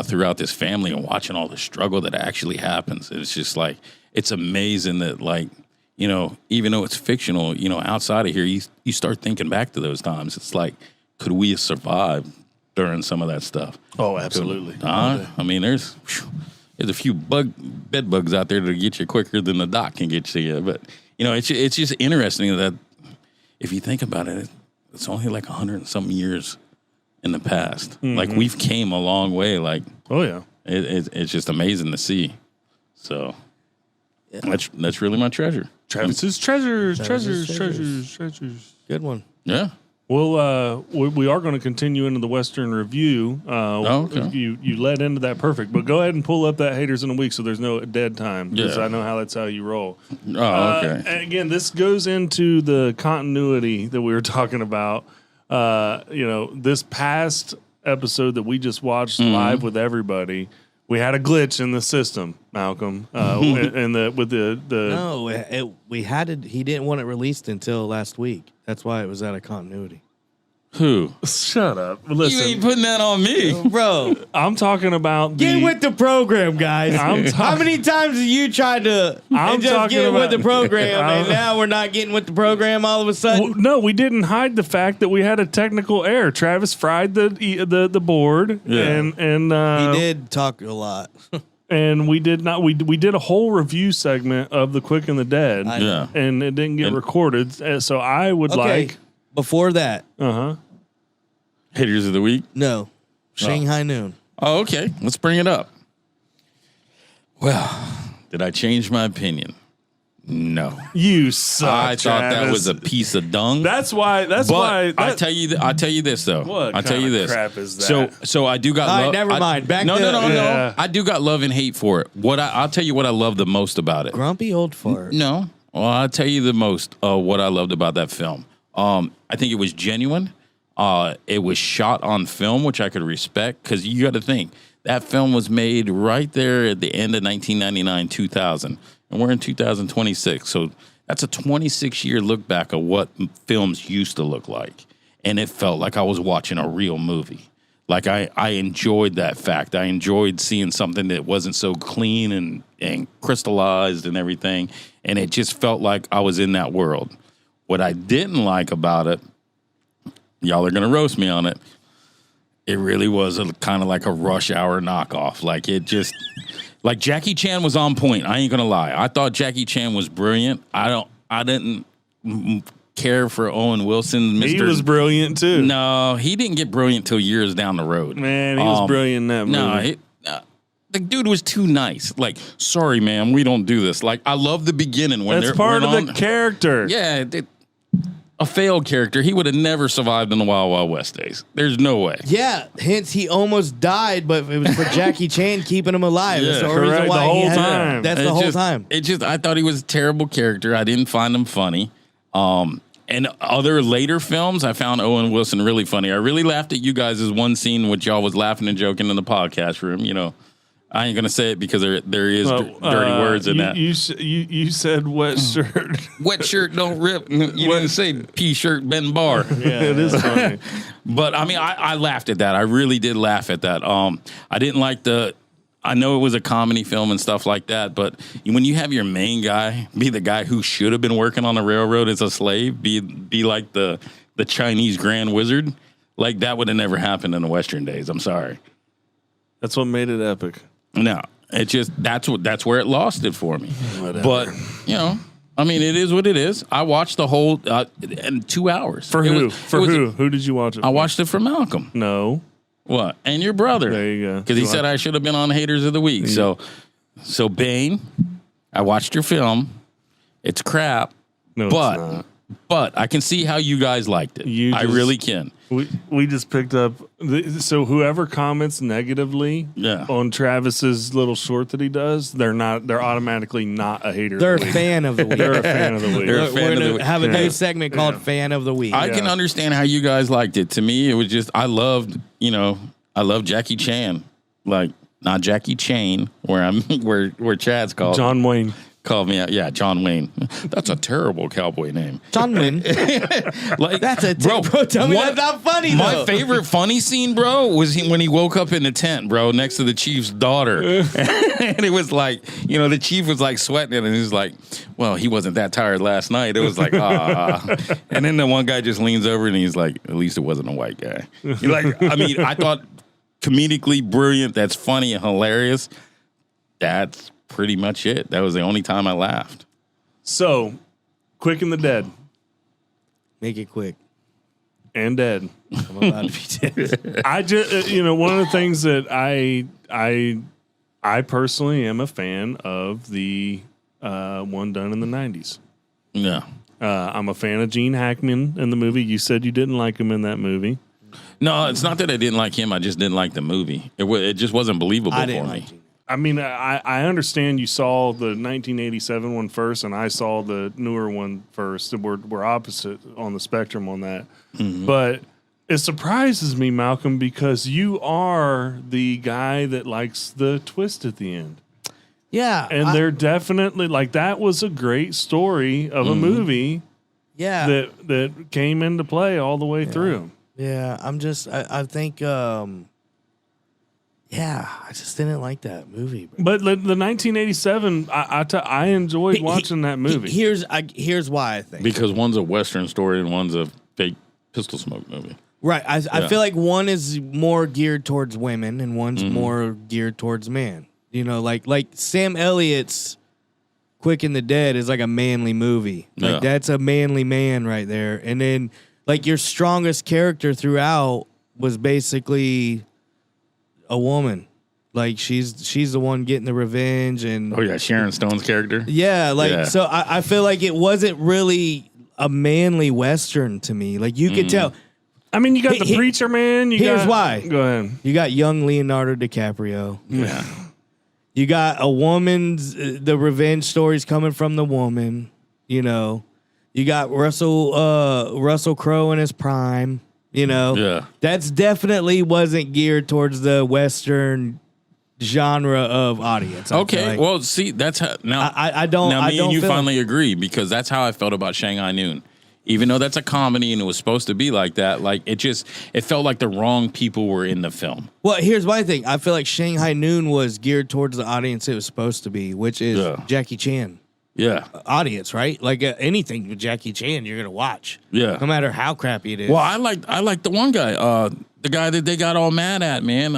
throughout this family and watching all the struggle that actually happens. It's just like, it's amazing that, like, you know, even though it's fictional, you know, outside of here, you start thinking back to those times. It's like, could we have survived during some of that stuff? Oh, absolutely. I mean, there's a few bed bugs out there to get you quicker than the doc can get to you. But, you know, it's just interesting that if you think about it, it's only like 100 and something years in the past. Mm-hmm. Like, we've came a long way. Like, oh yeah, it's just amazing to see. So that's really my treasure. Travis's treasures. Good one. Yeah. Well, we are going to continue into the Western Review. Okay. You led into that perfect, but go ahead and pull up that Haters in a Week so there's no dead time, because Yeah. I know that's how you roll. Oh, okay. And again, this goes into the continuity that we were talking about. You know, this past episode that we just watched live with everybody, we had a glitch in the system, Malcolm, and He didn't want it released until last week. That's why it was out of continuity. Who? Shut up. You Listen, ain't putting that on me. Bro, I'm talking about get with the program, guys. How many times have you tried to get with the program, and now we're not getting with the program all of a sudden? Well, no, we didn't hide the fact that we had a technical error. Travis fried the board, and he did talk a lot. And we did not. We did a whole review segment of The Quick and the Dead, Yeah. and it didn't get recorded. So I would like before that. Haters of the Week? No, Shanghai Noon. Oh, okay. Let's bring it up. Well, did I change my opinion? No. You suck. I thought that Travis. was a piece of dung. That's why. I tell you this though. What I tell you this. crap is that? So I do got. All right, never mind. Back no. Yeah. I do got love and hate for it. I'll tell you what I love the most about it. Grumpy old fart. No. Well, I'll tell you the most what I loved about that film. I think it was genuine. It was shot on film, which I could respect, because you got to think that film was made right there at the end of 1999, 2000, and we're in 2026. So that's a 26-year look back of what films used to look like, and it felt like I was watching a real movie. Like I enjoyed that fact. I enjoyed seeing something that wasn't so clean and crystallized and everything, and it just felt like I was in that world. What I didn't like about it, y'all are gonna roast me on it. It really was kind of like a Rush Hour knockoff. Like it just, like Jackie Chan was on point. I ain't gonna lie. I thought Jackie Chan was brilliant. I didn't care for Owen Wilson. He was brilliant too. No, he didn't get brilliant till years down the road. Man, he was brilliant in that movie. No, the dude was too nice. Like, sorry, man, we don't do this. Like, I love the beginning when that's part of the character. Yeah. A failed character, he would have never survived in the Wild Wild West days. There's no way. Yeah, hence he almost died, but it was for Jackie Chan keeping him alive. Yeah, that's the correct. reason why The whole he had time. That's the whole time. I thought he was a terrible character. I didn't find him funny. And other later films, I found Owen Wilson really funny. I really laughed at you guys' one scene which y'all was laughing and joking in the podcast room. You know, I ain't gonna say it because there is dirty words in that. You said wet shirt. Wet shirt don't rip. You didn't say P-shirt bend bar. Yeah, it is funny. But I mean, I laughed at that. I really did laugh at that. I didn't like I know it was a comedy film and stuff like that, but when you have your main guy be the guy who should have been working on the railroad as a slave, be like the Chinese Grand Wizard, like that would have never happened in the Western days. I'm sorry. That's what made it epic. No, it just that's where it lost it for me. Whatever. But you know, I mean, it is what it is. I watched the whole in 2 hours. For who? Who did you watch it? I watched it for Malcolm. No. What? And your brother. There you go. Because he said I should have been on Haters of the Week. Yeah. So Bane, I watched your film. It's crap. No, but it's not. But I can see how you guys liked it. I really can. We just picked up. So whoever comments negatively on Travis's little short that he does, they're automatically not a hater. They're a fan of the week. They're a fan of the week. They're a fan of the week. Have a new segment called Fan of the Week. I can understand how you guys liked it. To me, it was just I loved Jackie Chan, like not Jackie Chan, where Chad's called John Wayne. called me out. Yeah, John Wayne. That's a terrible cowboy name. John Wayne. Like That's a bro. Tell me that's not funny. My though. favorite funny scene, bro, was when he woke up in the tent, bro, next to the chief's daughter, and it was like, you know, the chief was like sweating, and he was like, "Well, he wasn't that tired last night." It was like, ah, and then the one guy just leans over and he's like, "At least it wasn't a white guy." You're like, I mean, I thought comedically brilliant. That's funny and hilarious. That's pretty much it. That was the only time I laughed. So, Quick and the Dead. Make it quick. And dead. I'm about to be dead. I just, one of the things that I personally am a fan of the one done in the 90s. Yeah. I'm a fan of Gene Hackman in the movie. You said you didn't like him in that movie. No, it's not that I didn't like him. I just didn't like the movie. It just wasn't believable for me. Like I mean, I understand you saw the 1987 one first, and I saw the newer one first. We're opposite on the spectrum on that. Mm-hmm. But it surprises me, Malcolm, because you are the guy that likes the twist at the end. Yeah. And they're definitely, like, that was a great story of a movie that came into play all the way through. Yeah, I think... yeah, I just didn't like that movie. Bro. But the 1987, I enjoyed watching that movie. Here's why I think. Because one's a Western story and one's a fake pistol smoke movie. Right. I feel like one is more geared towards women and one's more geared towards men. You know, like Sam Elliott's Quick and the Dead is like a manly movie. Like that's a manly man right there. And then like your strongest character throughout was basically a woman. Like she's the one getting the revenge and Sharon Stone's character. So I feel like it wasn't really a manly Western to me. Like you could tell. I mean, you got the preacher man. Here's why. Go ahead. You got young Leonardo DiCaprio. Yeah. You got a woman's the revenge stories coming from the woman. You know. You got Russell Crowe in his prime. You know, that's definitely wasn't geared towards the Western genre of audience. Okay, well, see, that's how now. I don't. Now, me and you feel finally agree because that's how I felt about Shanghai Noon. Even though that's a comedy and it was supposed to be like that, like it felt like the wrong people were in the film. Well, here's my thing. I feel like Shanghai Noon was geared towards the audience it was supposed to be, which is Jackie Chan. Yeah, audience, right? Like anything with Jackie Chan, you're gonna watch. Yeah, no matter how crappy it is. Well, I like the one guy, the guy that they got all mad at, man.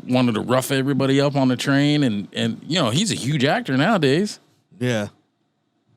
Wanted to rough everybody up on the train, and you know he's a huge actor nowadays. Yeah,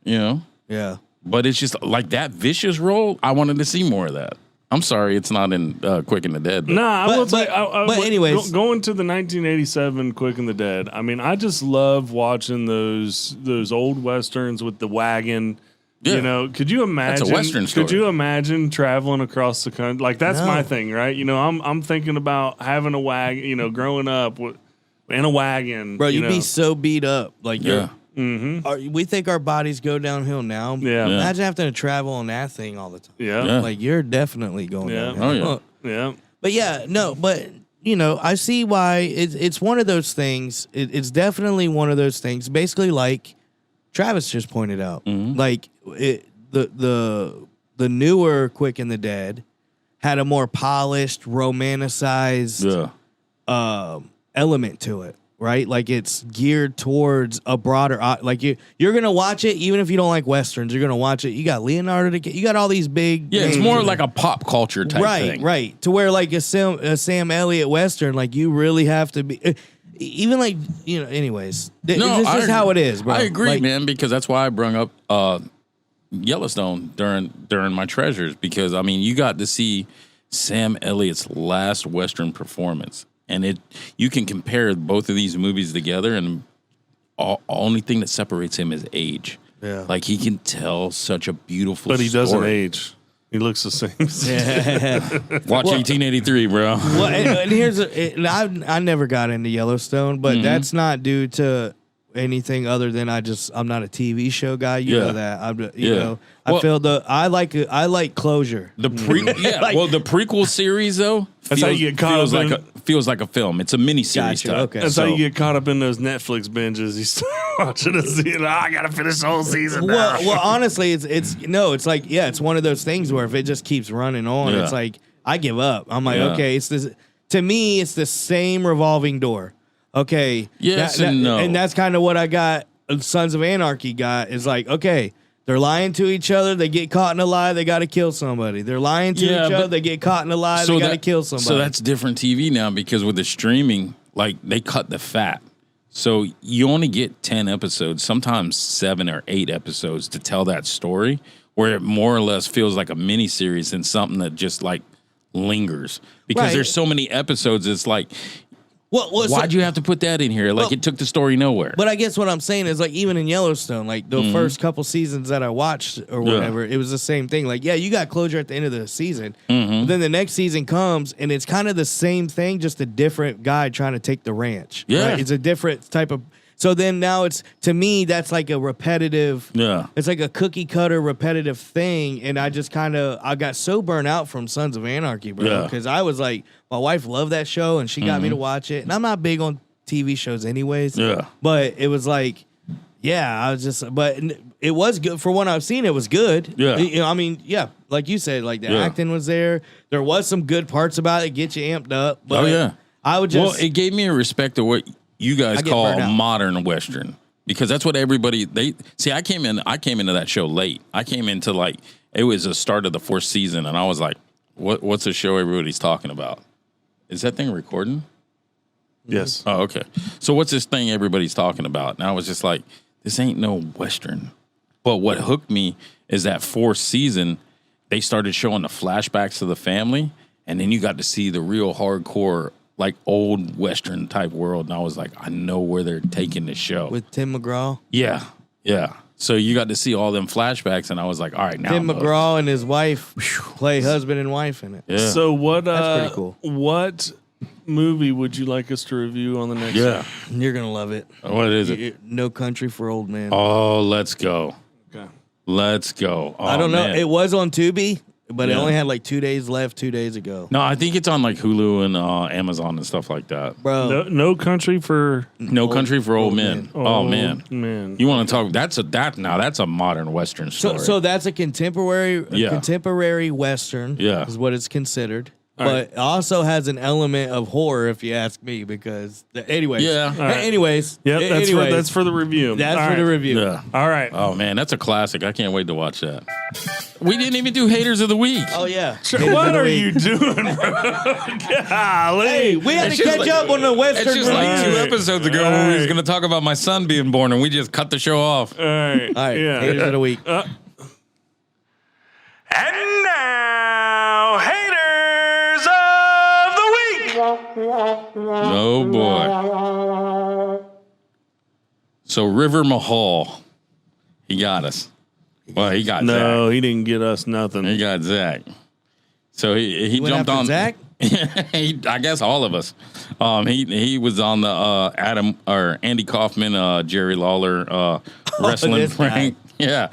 you know. Yeah, but it's just like that vicious role. I wanted to see more of that. I'm sorry, it's not in Quick and the Dead. But anyways, going to the 1987 Quick and the Dead. I mean, I just love watching those old westerns with the wagon. Yeah. You know, could you imagine? That's a Western story. Could you imagine traveling across the country? Like that's my thing, right? You know, I'm thinking about having a wagon. You know, growing up in a wagon. Bro, you'd be so beat up. Like Mm-hmm. We think our bodies go downhill now. Yeah. Imagine having to travel on that thing all the time. Yeah. Like you're definitely going downhill. Oh yeah. Yeah. But you know, I see why it's one of those things. It's definitely one of those things. Basically, like Travis just pointed out, like the newer Quick and the Dead had a more polished, romanticized element to it. Right, like it's geared towards a broader. Like you're gonna watch it, even if you don't like westerns. You're gonna watch it. You got Leonardo. You got all these big. Yeah, it's more like a pop culture type thing. Right. To where like a Sam Elliott western, like you really have to be. Even like anyways, this is how it is, bro. I agree, man, because that's why I brung up Yellowstone during my treasures because I mean you got to see Sam Elliott's last western performance. And you can compare both of these movies together, and only thing that separates him is age. Yeah, like he can tell such a beautiful. But he story. Doesn't age. He looks the same. Watch 1883, bro. Well, and here's I never got into Yellowstone, but that's not due to anything other than I'm not a TV show guy. You know that. You know, Well, I like closure. The prequel series though. That's how you get caught up feels like a film. It's a mini series. Gotcha, okay. That's how you get caught up in those Netflix binges. You start watching a season. I gotta finish the whole season. Well, honestly, it's like it's one of those things where if it just keeps running on, it's like I give up. I'm like, okay, it's this. To me, it's the same revolving door. Okay, yes and no, and that's kind of what I got. Sons of Anarchy got is like, okay, they're lying to each other. They get caught in a lie. They got to kill somebody. They're lying to each other. They get caught in a lie. They got to kill somebody. So that's different TV now because with the streaming, like they cut the fat. So you only get 10 episodes, sometimes 7 or 8 episodes to tell that story, where it more or less feels like a mini series and something that just like lingers because there's so many episodes. It's like. Why'd you have to put that in here? Like it took the story nowhere. But I guess what I'm saying is like even in Yellowstone, like the first couple seasons that I watched or whatever, it was the same thing. Like, you got closure at the end of the season. But then the next season comes and it's kind of the same thing, just a different guy trying to take the ranch. Yeah. Right? It's a different type of. So then now it's, to me, that's like a repetitive. Yeah. It's like a cookie cutter repetitive thing. And I just I got so burnt out from Sons of Anarchy, bro. Because I was like, my wife loved that show and she got me to watch it. And I'm not big on TV shows anyways. Yeah. But it was like, I was just, but it was good. For what I've seen, it was good. Yeah. You know, I mean, like you said, like the acting was there. There was some good parts about it, get you amped up. But I would just. Well, it gave me a respect to what you guys call modern Western, because that's what everybody I came into that show late. I came into like it was the start of the 4th season, and I was like, what's the show everybody's talking about? Is that thing recording? Yes. Oh, okay. So what's this thing everybody's talking about? And I was just like, this ain't no Western. But what hooked me is that 4th season, they started showing the flashbacks of the family, and then you got to see the real hardcore, like old Western type world. And I was like, I know where they're taking the show. With Tim McGraw? Yeah. So you got to see all them flashbacks, and I was like, all right, now Tim McGraw and his wife play husband and wife in it. Yeah. So what? That's pretty cool. What movie would you like us to review on the next? Yeah. You're gonna love it. What is it? No Country for Old Men. Oh, let's go. Okay. Let's go. Oh, I don't know. man. It was on Tubi, but it only had like 2 days left 2 days ago. No, I think it's on like Hulu and Amazon and stuff like that. Bro. No Country for Country for Old Men. Oh man. You want to talk? That's a modern Western story. So that's a contemporary Western. Yeah. Is what it's considered. All But right. it also has an element of horror, if you ask me, because anyways. Yeah. All right. Anyways. Yep, anyways, that's for the review. That's All for the right. review. Yeah. All right. Oh man, that's a classic. I can't wait to watch that. We didn't even do Haters of the Week. Oh yeah. What are you doing, bro? Golly. Hey, we had to catch up on the Western. It's just like review. 2 episodes ago when we was going to talk about my son being born, and we just cut the show off. All right. All right. Yeah. Haters of the week. And now, Haters of the Week. Oh boy. So River Mahal, he got us. Well, he got No, Zach. he didn't get us nothing. He got Zach. So he Went jumped after on Zach? I guess all of us. He was on the Andy Kaufman, Jerry Lawler wrestling this guy. prank. Yeah,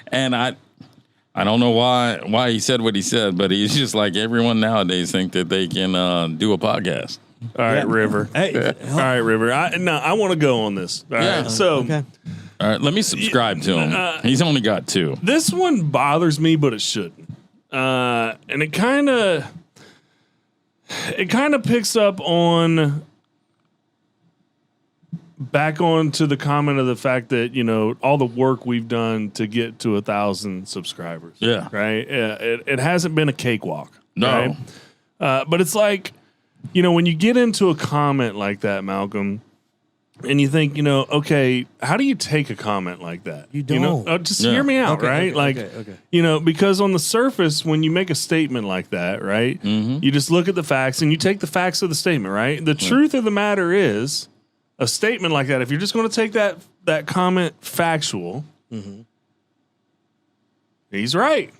and I don't know why he said what he said, but he's just like everyone nowadays think that they can do a podcast. All right, River. Hey, All right, River. I want to to on this. All Yeah. right. So okay. All right, let me subscribe to him. He's only got 2. this one bothers me, but it shouldn't. And it kind of picks up on back onto the comment of the fact that, you know, all the work we've done to get to 1,000 subscribers. Yeah. Right. It hasn't been a cakewalk. No. Right? But it's like, you know, when you get into a comment like that, Malcolm, and you think, you know, okay, how do you take a comment like that? You know? don't. Just Yeah. hear me out, Okay, right? okay, like, okay. you know, because on the surface, when you make a statement like that, right, you just look at the facts and you take the facts of the statement, right? The truth of the matter is, a statement like that, if you're just going to take that comment factual, he's right.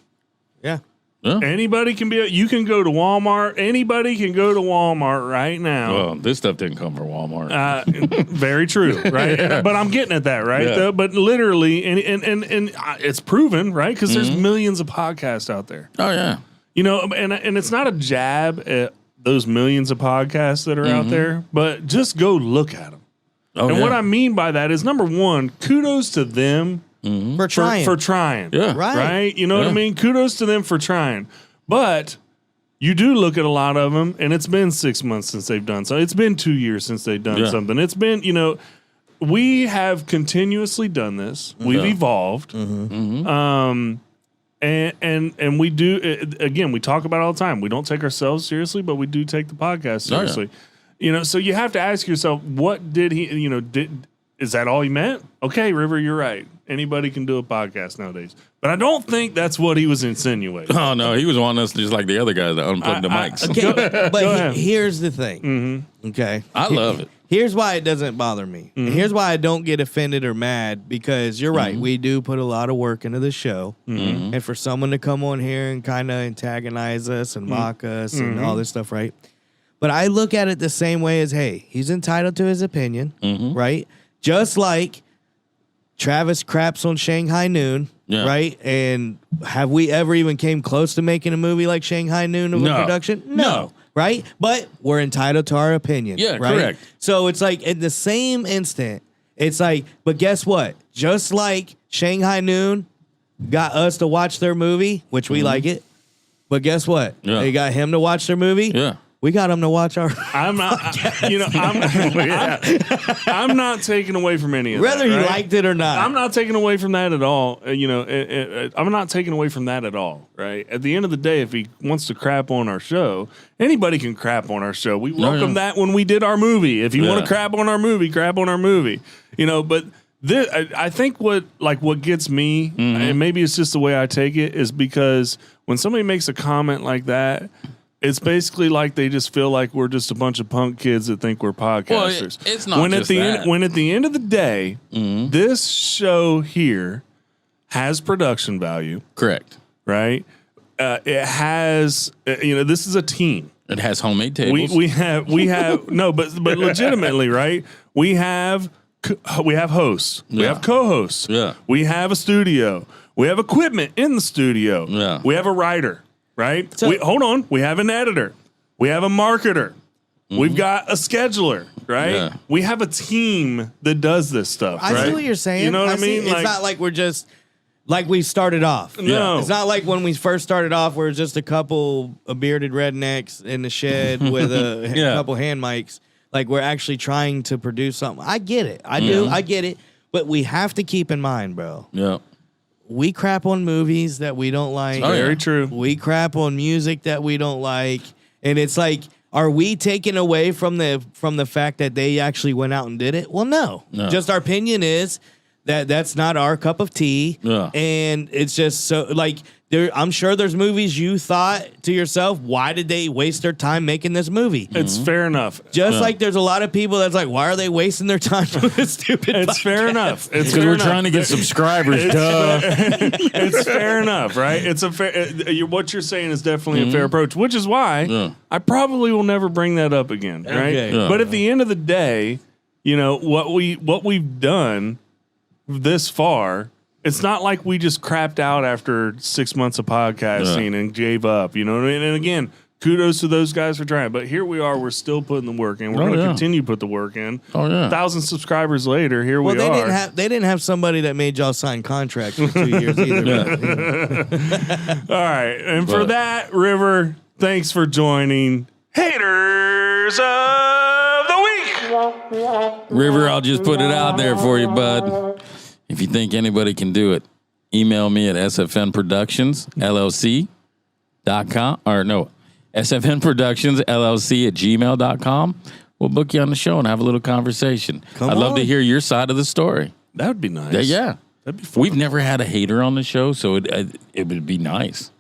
Yeah. Yeah. Anybody can be. You can go to Walmart. Anybody can go to Walmart right now. Well, this stuff didn't come from Walmart. Very true, right? Yeah. But I'm getting at that, right? Yeah. But literally, and it's proven, right? Because there's millions of podcasts out there. Oh yeah. You know, and it's not a jab at those millions of podcasts that are out there, but just go look at them. Oh, And yeah. what I mean by that is, number one, kudos to them For trying. for trying. Yeah. Right. You know what I Yeah. mean? Kudos to them for trying. But you do look at a lot of them, and it's been 6 months since they've done something. It's been 2 years since they've done something. It's been, we have continuously done this. We've evolved. And we do, again, we talk about it all the time. We don't take ourselves seriously, but we do take the podcast seriously. So you have to ask yourself, what did he, is that all he meant? Okay, River, you're right. Anybody can do a podcast nowadays. But I don't think that's what he was insinuating. Oh no, he was wanting us just like the other guys to unplug the mics. Okay, but ahead. here's the thing. Okay. I love it. Here's why it doesn't bother me. And here's why I don't get offended or mad, because you're right. We do put a lot of work into the show. And for someone to come on here and kind of antagonize us and mock us and all this stuff, right? But I look at it the same way as, hey, he's entitled to his opinion, right? Just like Travis craps on Shanghai Noon, right? And have we ever even came close to making a movie like Shanghai Noon of a production? No. Right? But we're entitled to our opinion. Yeah, right? correct. So it's like in the same instant, it's like, but guess what? Just like Shanghai Noon got us to watch their movie, which we like it, but guess what? Yeah. They got him to watch their movie. Yeah. We got him to watch our. I'm not, I'm not taking away from any of that. Whether he right? liked it or not. I'm not taking away from that at all. I'm not taking away from that at all. Right. At the end of the day, if he wants to crap on our show, anybody can crap on our show. We welcome that when we did our movie. If you want to crap on our movie, crap on our movie. But this, I think what gets me, and maybe it's just the way I take it, is because when somebody makes a comment like that, it's basically like they just feel like we're just a bunch of punk kids that think we're podcasters. Well, it's not when just at the that. end, when at the end of the day, this show here has production value, Correct. right? It has, this is a team. It has homemade tables. We have no, but legitimately, right? We have hosts. We have co-hosts. Yeah. We have a studio. We have equipment in the studio. Yeah. We have a writer, right? So- Hold on. We have an editor. We have a marketer. We've got a scheduler, right? Yeah. We have a team that does this stuff. I right? see what you're saying. You know what I see. mean? It's not like we're just like we started off. No. It's not like when we first started off, we're just a couple of bearded rednecks in the shed with a couple hand mics. Like we're actually trying to produce something. I get it. I do. I get it. But we have to keep in mind, bro. Yeah. We crap on movies that we don't like. Oh, yeah. Very true. We crap on music that we don't like. And it's like, are we taking away from the fact that they actually went out and did it? Well, no. Just our opinion is that that's not our cup of tea. Yeah. And it's just so like I'm sure there's movies you thought to yourself, why did they waste their time making this movie? It's fair enough. Just like there's a lot of people that's like, why are they wasting their time doing this stupid It's fair enough. It's Because fair we're enough. trying to get subscribers. Duh. It's fair enough, right? It's a fair. What you're saying is definitely a fair approach, which is why I probably will never bring that up again, right? Okay. Yeah. But at the end of the day, what we've done this far, it's not like we just crapped out after 6 months of podcasting and gave up. You know what I mean? And again, kudos to those guys for trying. But here we are. We're still putting the work in. We're going to continue to put the work in. Oh, yeah. 1,000 subscribers later, here we they are. they didn't have somebody that made y'all sign contracts for 2 years either. All right. And for that, River, thanks for joining Haters of the Week. River, I'll just put it out there for you, bud. If you think anybody can do it, email me at sfnproductionsllc.com or no, sfnproductionsllc@gmail.com. We'll book you on the show and have a little conversation. I'd love to hear your side of the story. That would be nice. Yeah. That'd be fun. We've never had a hater on the show, so it would be nice.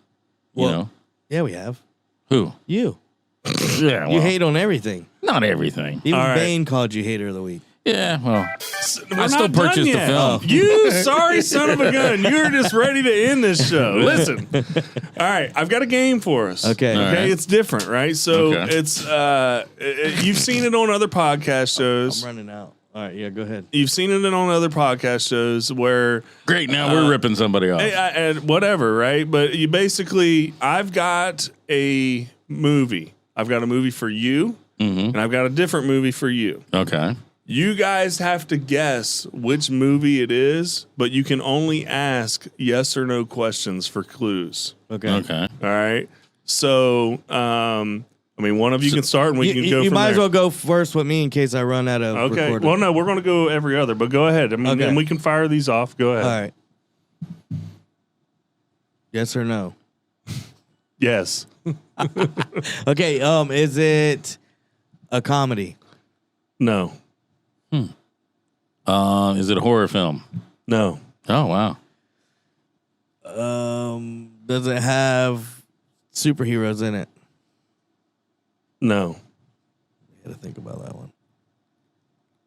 You know? Yeah, we have. Who? You. Yeah, You hate on everything. not everything. Even All right. Bane called you hater of the week. Yeah, well, we're still not done purchased the yet. film. You sorry son of a gun. You're just ready to end this show. Listen. All right, I've got a game for us. Okay. All Okay, right. it's different, right? So Okay. it's you've seen it on other podcast shows. I'm running out. All right, yeah, go ahead. You've seen it on other podcast shows where Great. Now we're ripping somebody off. and whatever, right? But you basically, I've got a movie. I've got a movie for you, and I've got a different movie for you. Okay. You guys have to guess which movie it is, but you can only ask yes or no questions for clues. Okay. Okay. All right. So, I mean, one of you can start, and we can go. You from might there. as well go first with me in case I run out of Okay. recording. Well, no, we're going to go every other, but go ahead. I mean, Okay. and we can fire these off. Go ahead. All right. Yes or no? Yes. Okay. Is it a comedy? No. Is it a horror film? No. Oh wow. Does it have superheroes in it? No. I gotta think about that one.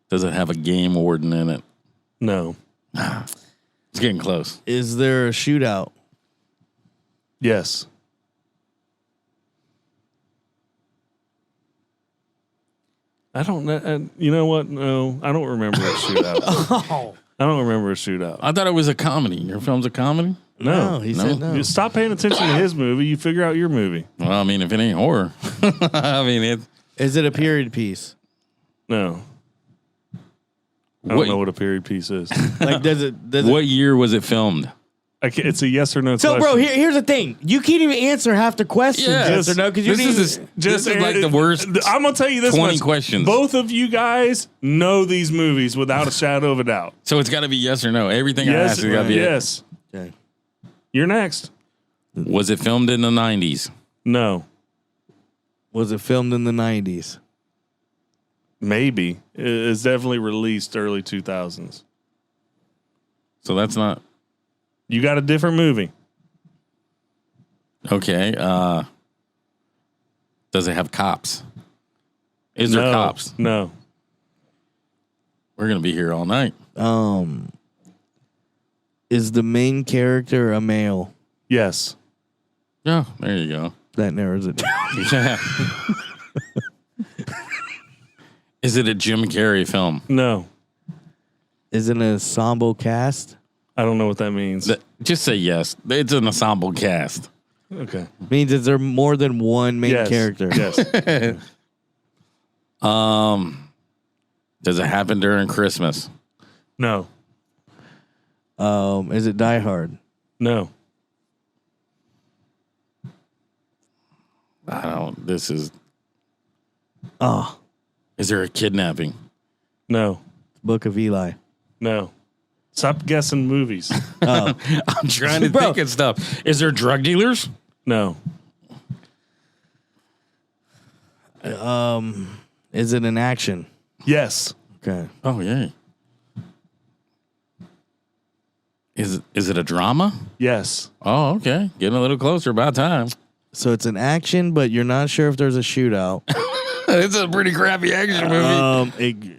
Does it have a game warden in it? No. It's getting close. Is there a shootout? Yes. I don't know. You know what? No, I don't remember a shootout. I don't remember a shootout. I thought it was a comedy. Your film's a comedy? No. he No. said no. You stop paying attention to his movie. You figure out your movie. Well, I mean, if it ain't horror, I mean it. Is it a period piece? No. I don't know what a period piece is. Like, does it? What year was it filmed? It's a yes or no So, question. bro, here's the thing. You can't even answer half the questions, Yes. yes or no, because you This need. is like the worst. I'm going to tell you this 20 much. questions. Both of you guys know these movies without a shadow of a doubt. So it's got to be yes or no. Everything I ask has got to be yes. Okay. You're next. Was it filmed in the 90s? No. Was it filmed in the 90s? Maybe. It's definitely released early 2000s. So that's not You got a different movie. okay. Does it have cops? Is there cops? No. We're gonna be here all night. Is the main character a male? Yes. Yeah, there you go. That narrows it down. Yeah. Is it a Jim Carrey film? No. Is it an ensemble cast? I don't know what that means. Just say yes. It's an ensemble cast. Okay. Means is there more than one main Yes. character? Yes. Does it happen during Christmas? No. Is it Die Hard? No. I don't. This is. Oh, Is there a kidnapping? No. Book of Eli. No. Stop guessing movies. I'm trying to think of stuff. Is there drug dealers? No. Is it an action? Yes. Okay. Oh yeah. Is it a drama? Yes. Oh, okay. Getting a little closer. About time. So it's an action, but you're not sure if there's a shootout. It's a pretty crappy action movie.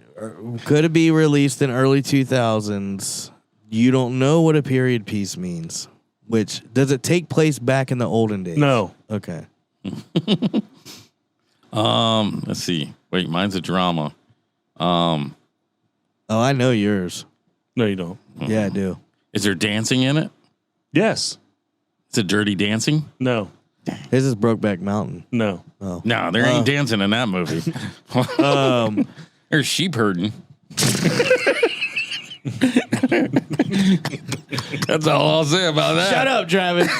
Could it be released in early 2000s? You don't know what a period piece means. Which, does it take place back in the olden days? No. Okay. Let's see. Wait, mine's a drama. Oh, I know yours. No, you don't. Yeah, I do. Is there dancing in it? Yes. Is it Dirty Dancing? No. This is Brokeback Mountain. No. Oh. No, there ain't dancing in that movie. There's sheep herding. That's all I'll say about that. Shut up, Travis.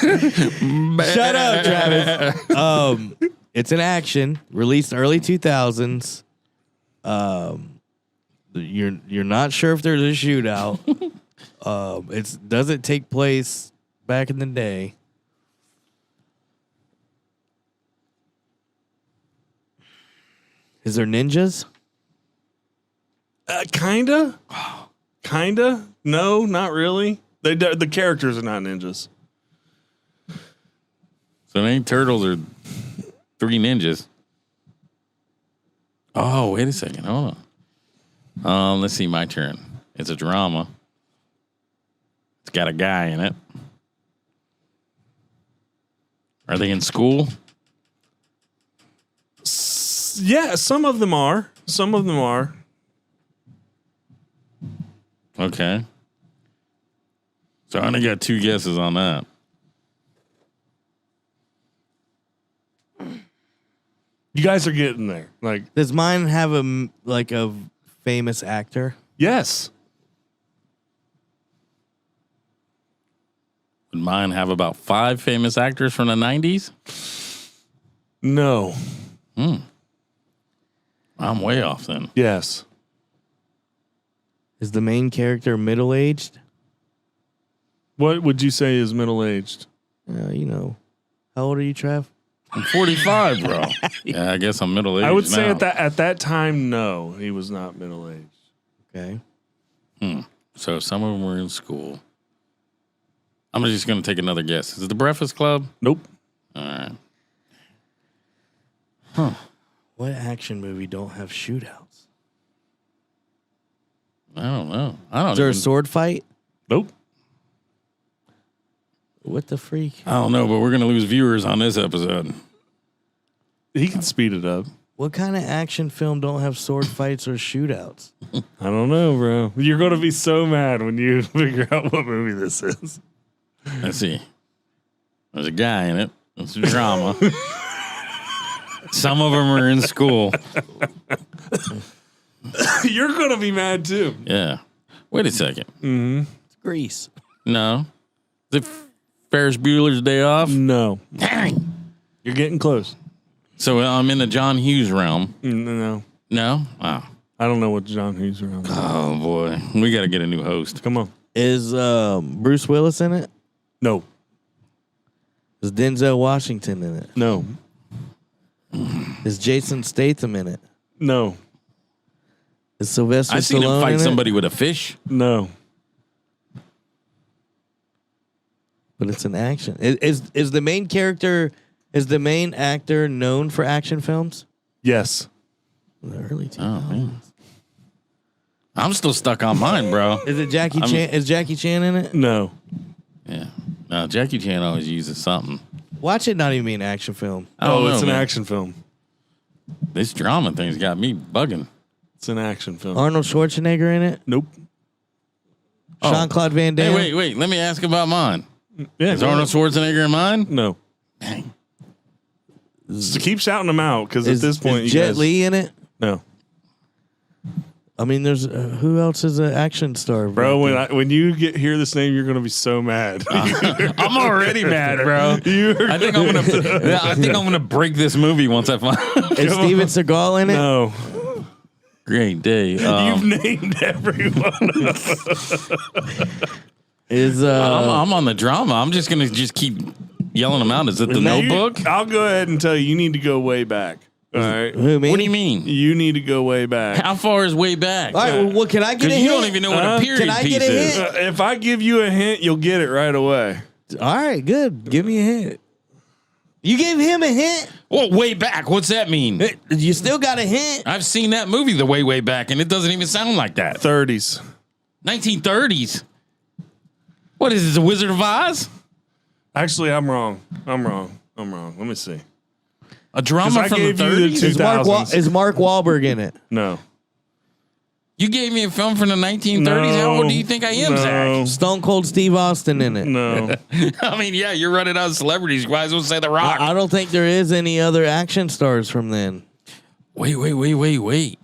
Shut up, Travis. It's an action released early 2000s. You're not sure if there's a shootout. Does it take place back in the day? Is there ninjas? Kinda. Kinda. No, not really. The characters are not ninjas. So it ain't turtles or three ninjas. Oh, wait a second. Hold on. Let's see. My turn. It's a drama. It's got a guy in it. Are they in school? Yeah, some of them are. Some of them are. Okay. So I only got 2 guesses on that. You guys are getting there. Like, Does mine have a famous actor? yes. Would mine have about 5 famous actors from the 90s? No. I'm way off then. Yes. Is the main character middle-aged? What would you say is middle-aged? You know. How old are you, Trav? I'm 45, bro. Yeah, I guess I'm middle-aged I would say now. at that time, no, he was not middle-aged. Okay. So some of them were in school. I'm just going to take another guess. Is it The Breakfast Club? Nope. All right. What action movie don't have shootouts? I don't know. I don't Is there a even, sword fight? Nope. What the freak? I don't know, but we're going to lose viewers on this episode. He can speed it up. What kind of action film don't have sword fights or shootouts? I don't know, bro. You're going to be so mad when you figure out what movie this is. Let's see. There's a guy in it. It's a drama. Some of them are in school. You're going to be mad too. Yeah. Wait a second. It's Grease. No. Is it Ferris Bueller's Day Off? No. Dang. You're getting close. So I'm in the John Hughes realm. No. No? Wow. I don't know what John Hughes around. Oh, boy. We got to get a new host. Come on. Is Bruce Willis in it? No. Is Denzel Washington in it? No. Is Jason Statham in it? No. Is Sylvester I've seen him Stallone fight in somebody with a fish. No. But it's an action. Is the main character, is the main actor known for action films? Yes. The early 2000s. Oh, man. I'm still stuck on mine, bro. Is it Jackie Chan? Is Jackie Chan in it? No. Yeah. No, Jackie Chan always uses something. Watch it not even be an action film. I don't know, It's an man. action film. This drama thing's got me bugging. It's an action film. Arnold Schwarzenegger in it? Nope. Jean-Claude Van Damme? Hey, wait. Let me ask about mine. Yeah. Is Arnold Schwarzenegger in mine? No. Dang. So keep shouting them out because at this point, is you Jet guys. Li in it? No. I mean, there's who else is an action star? Bro, when you hear this name, you're gonna be so mad. I'm already mad, bro. I think I'm gonna break this movie once I find. Is Steven Seagal in it? No, Great day. you've named everyone. Is I'm on the drama. I'm just gonna keep yelling them out. Is it The Notebook? I'll go ahead and tell you. You need to go way back. All right. who, me? What do you mean? You need to go way back. How far is way back? All right, well, can I get a Because hint? you don't even know what a period Can I piece get a is. hint? If I give you a hint, you'll get it right away. All right, good. Give me a hint. You gave him a hint? Well, way back. What's that mean? You still got a hint? I've seen that movie the way back, and it doesn't even sound like that. 30s. 1930s. What is this, The Wizard of Oz? Actually, I'm wrong. Let me see. A drama I from the gave you the 30s? two- Is Mark Wahlberg in it? No. You gave me a film from the 1930s. How old do you think I am, No. Zach? Stone Cold Steve Austin in it? No. I mean, yeah, you're running out of celebrities. You might as well say The Rock. I don't think there is any other action stars from then. Wait. Wait.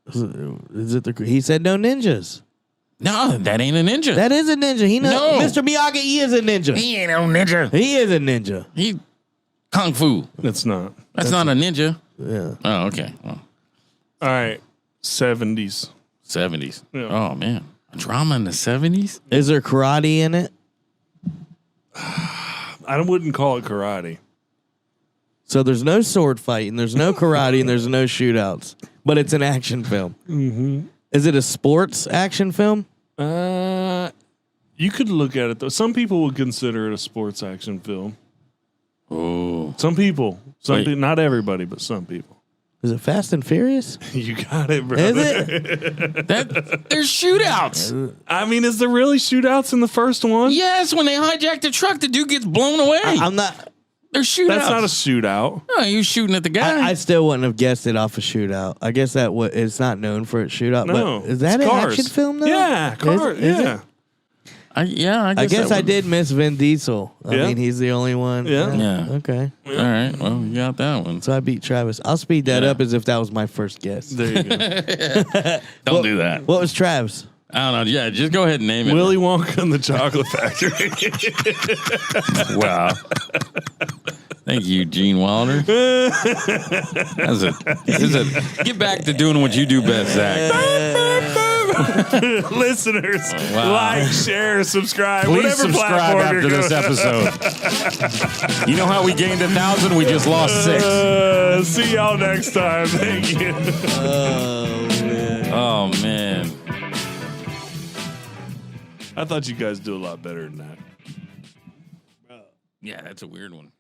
Is it he said no ninjas. No, that ain't a ninja. That is a ninja. He knows. No. Mr. Miyagi is a ninja. He ain't no ninja. He is a ninja. He Kung Fu. That's not. That's not a ninja. Yeah. Oh, okay. Well, All right. 70s. 70s. Yeah. Oh, man. A drama in the 70s? Is there karate in it? I wouldn't call it karate. So there's no sword fight and there's no karate and there's no shootouts, but it's an action film. Mm-hmm. Is it a sports action film? You could look at it though. Some people would consider it a sports action film. Oh. Some people. Wait. Not everybody, but some people. Is it Fast and Furious? You got it, brother. Is it? There's shootouts. I mean, is there really shootouts in the first one? Yes, when they hijack the truck, the dude gets blown away. I'm not. There's shootouts. That's not a shootout. No, he was shooting at the guy. I still wouldn't have guessed it off a shootout. I guess it's not known for its shootout. No, but is that it's an Cars. action film though? Yeah, Cars. Is Yeah. it? I guess I did miss Vin Diesel. I Yeah. mean, he's the only one. Yeah. Yeah. Okay. All right. Well, you got that one. So I beat Travis. I'll speed that up as if that was my first guess. There you go. Don't do that. What was Travis? I don't know. Yeah, just go ahead and name it. Willy Wonka and the Chocolate Factory. Wow. Thank you, Gene Wilder. Get back to doing what you do best, Zach. Listeners, Wow. like, share, subscribe. Please whatever subscribe platform after you're this going. episode. You know how we gained 1,000? We just lost 6. See y'all next time. Thank you. Oh, man. I thought you guys do a lot better than that. Yeah, that's a weird one.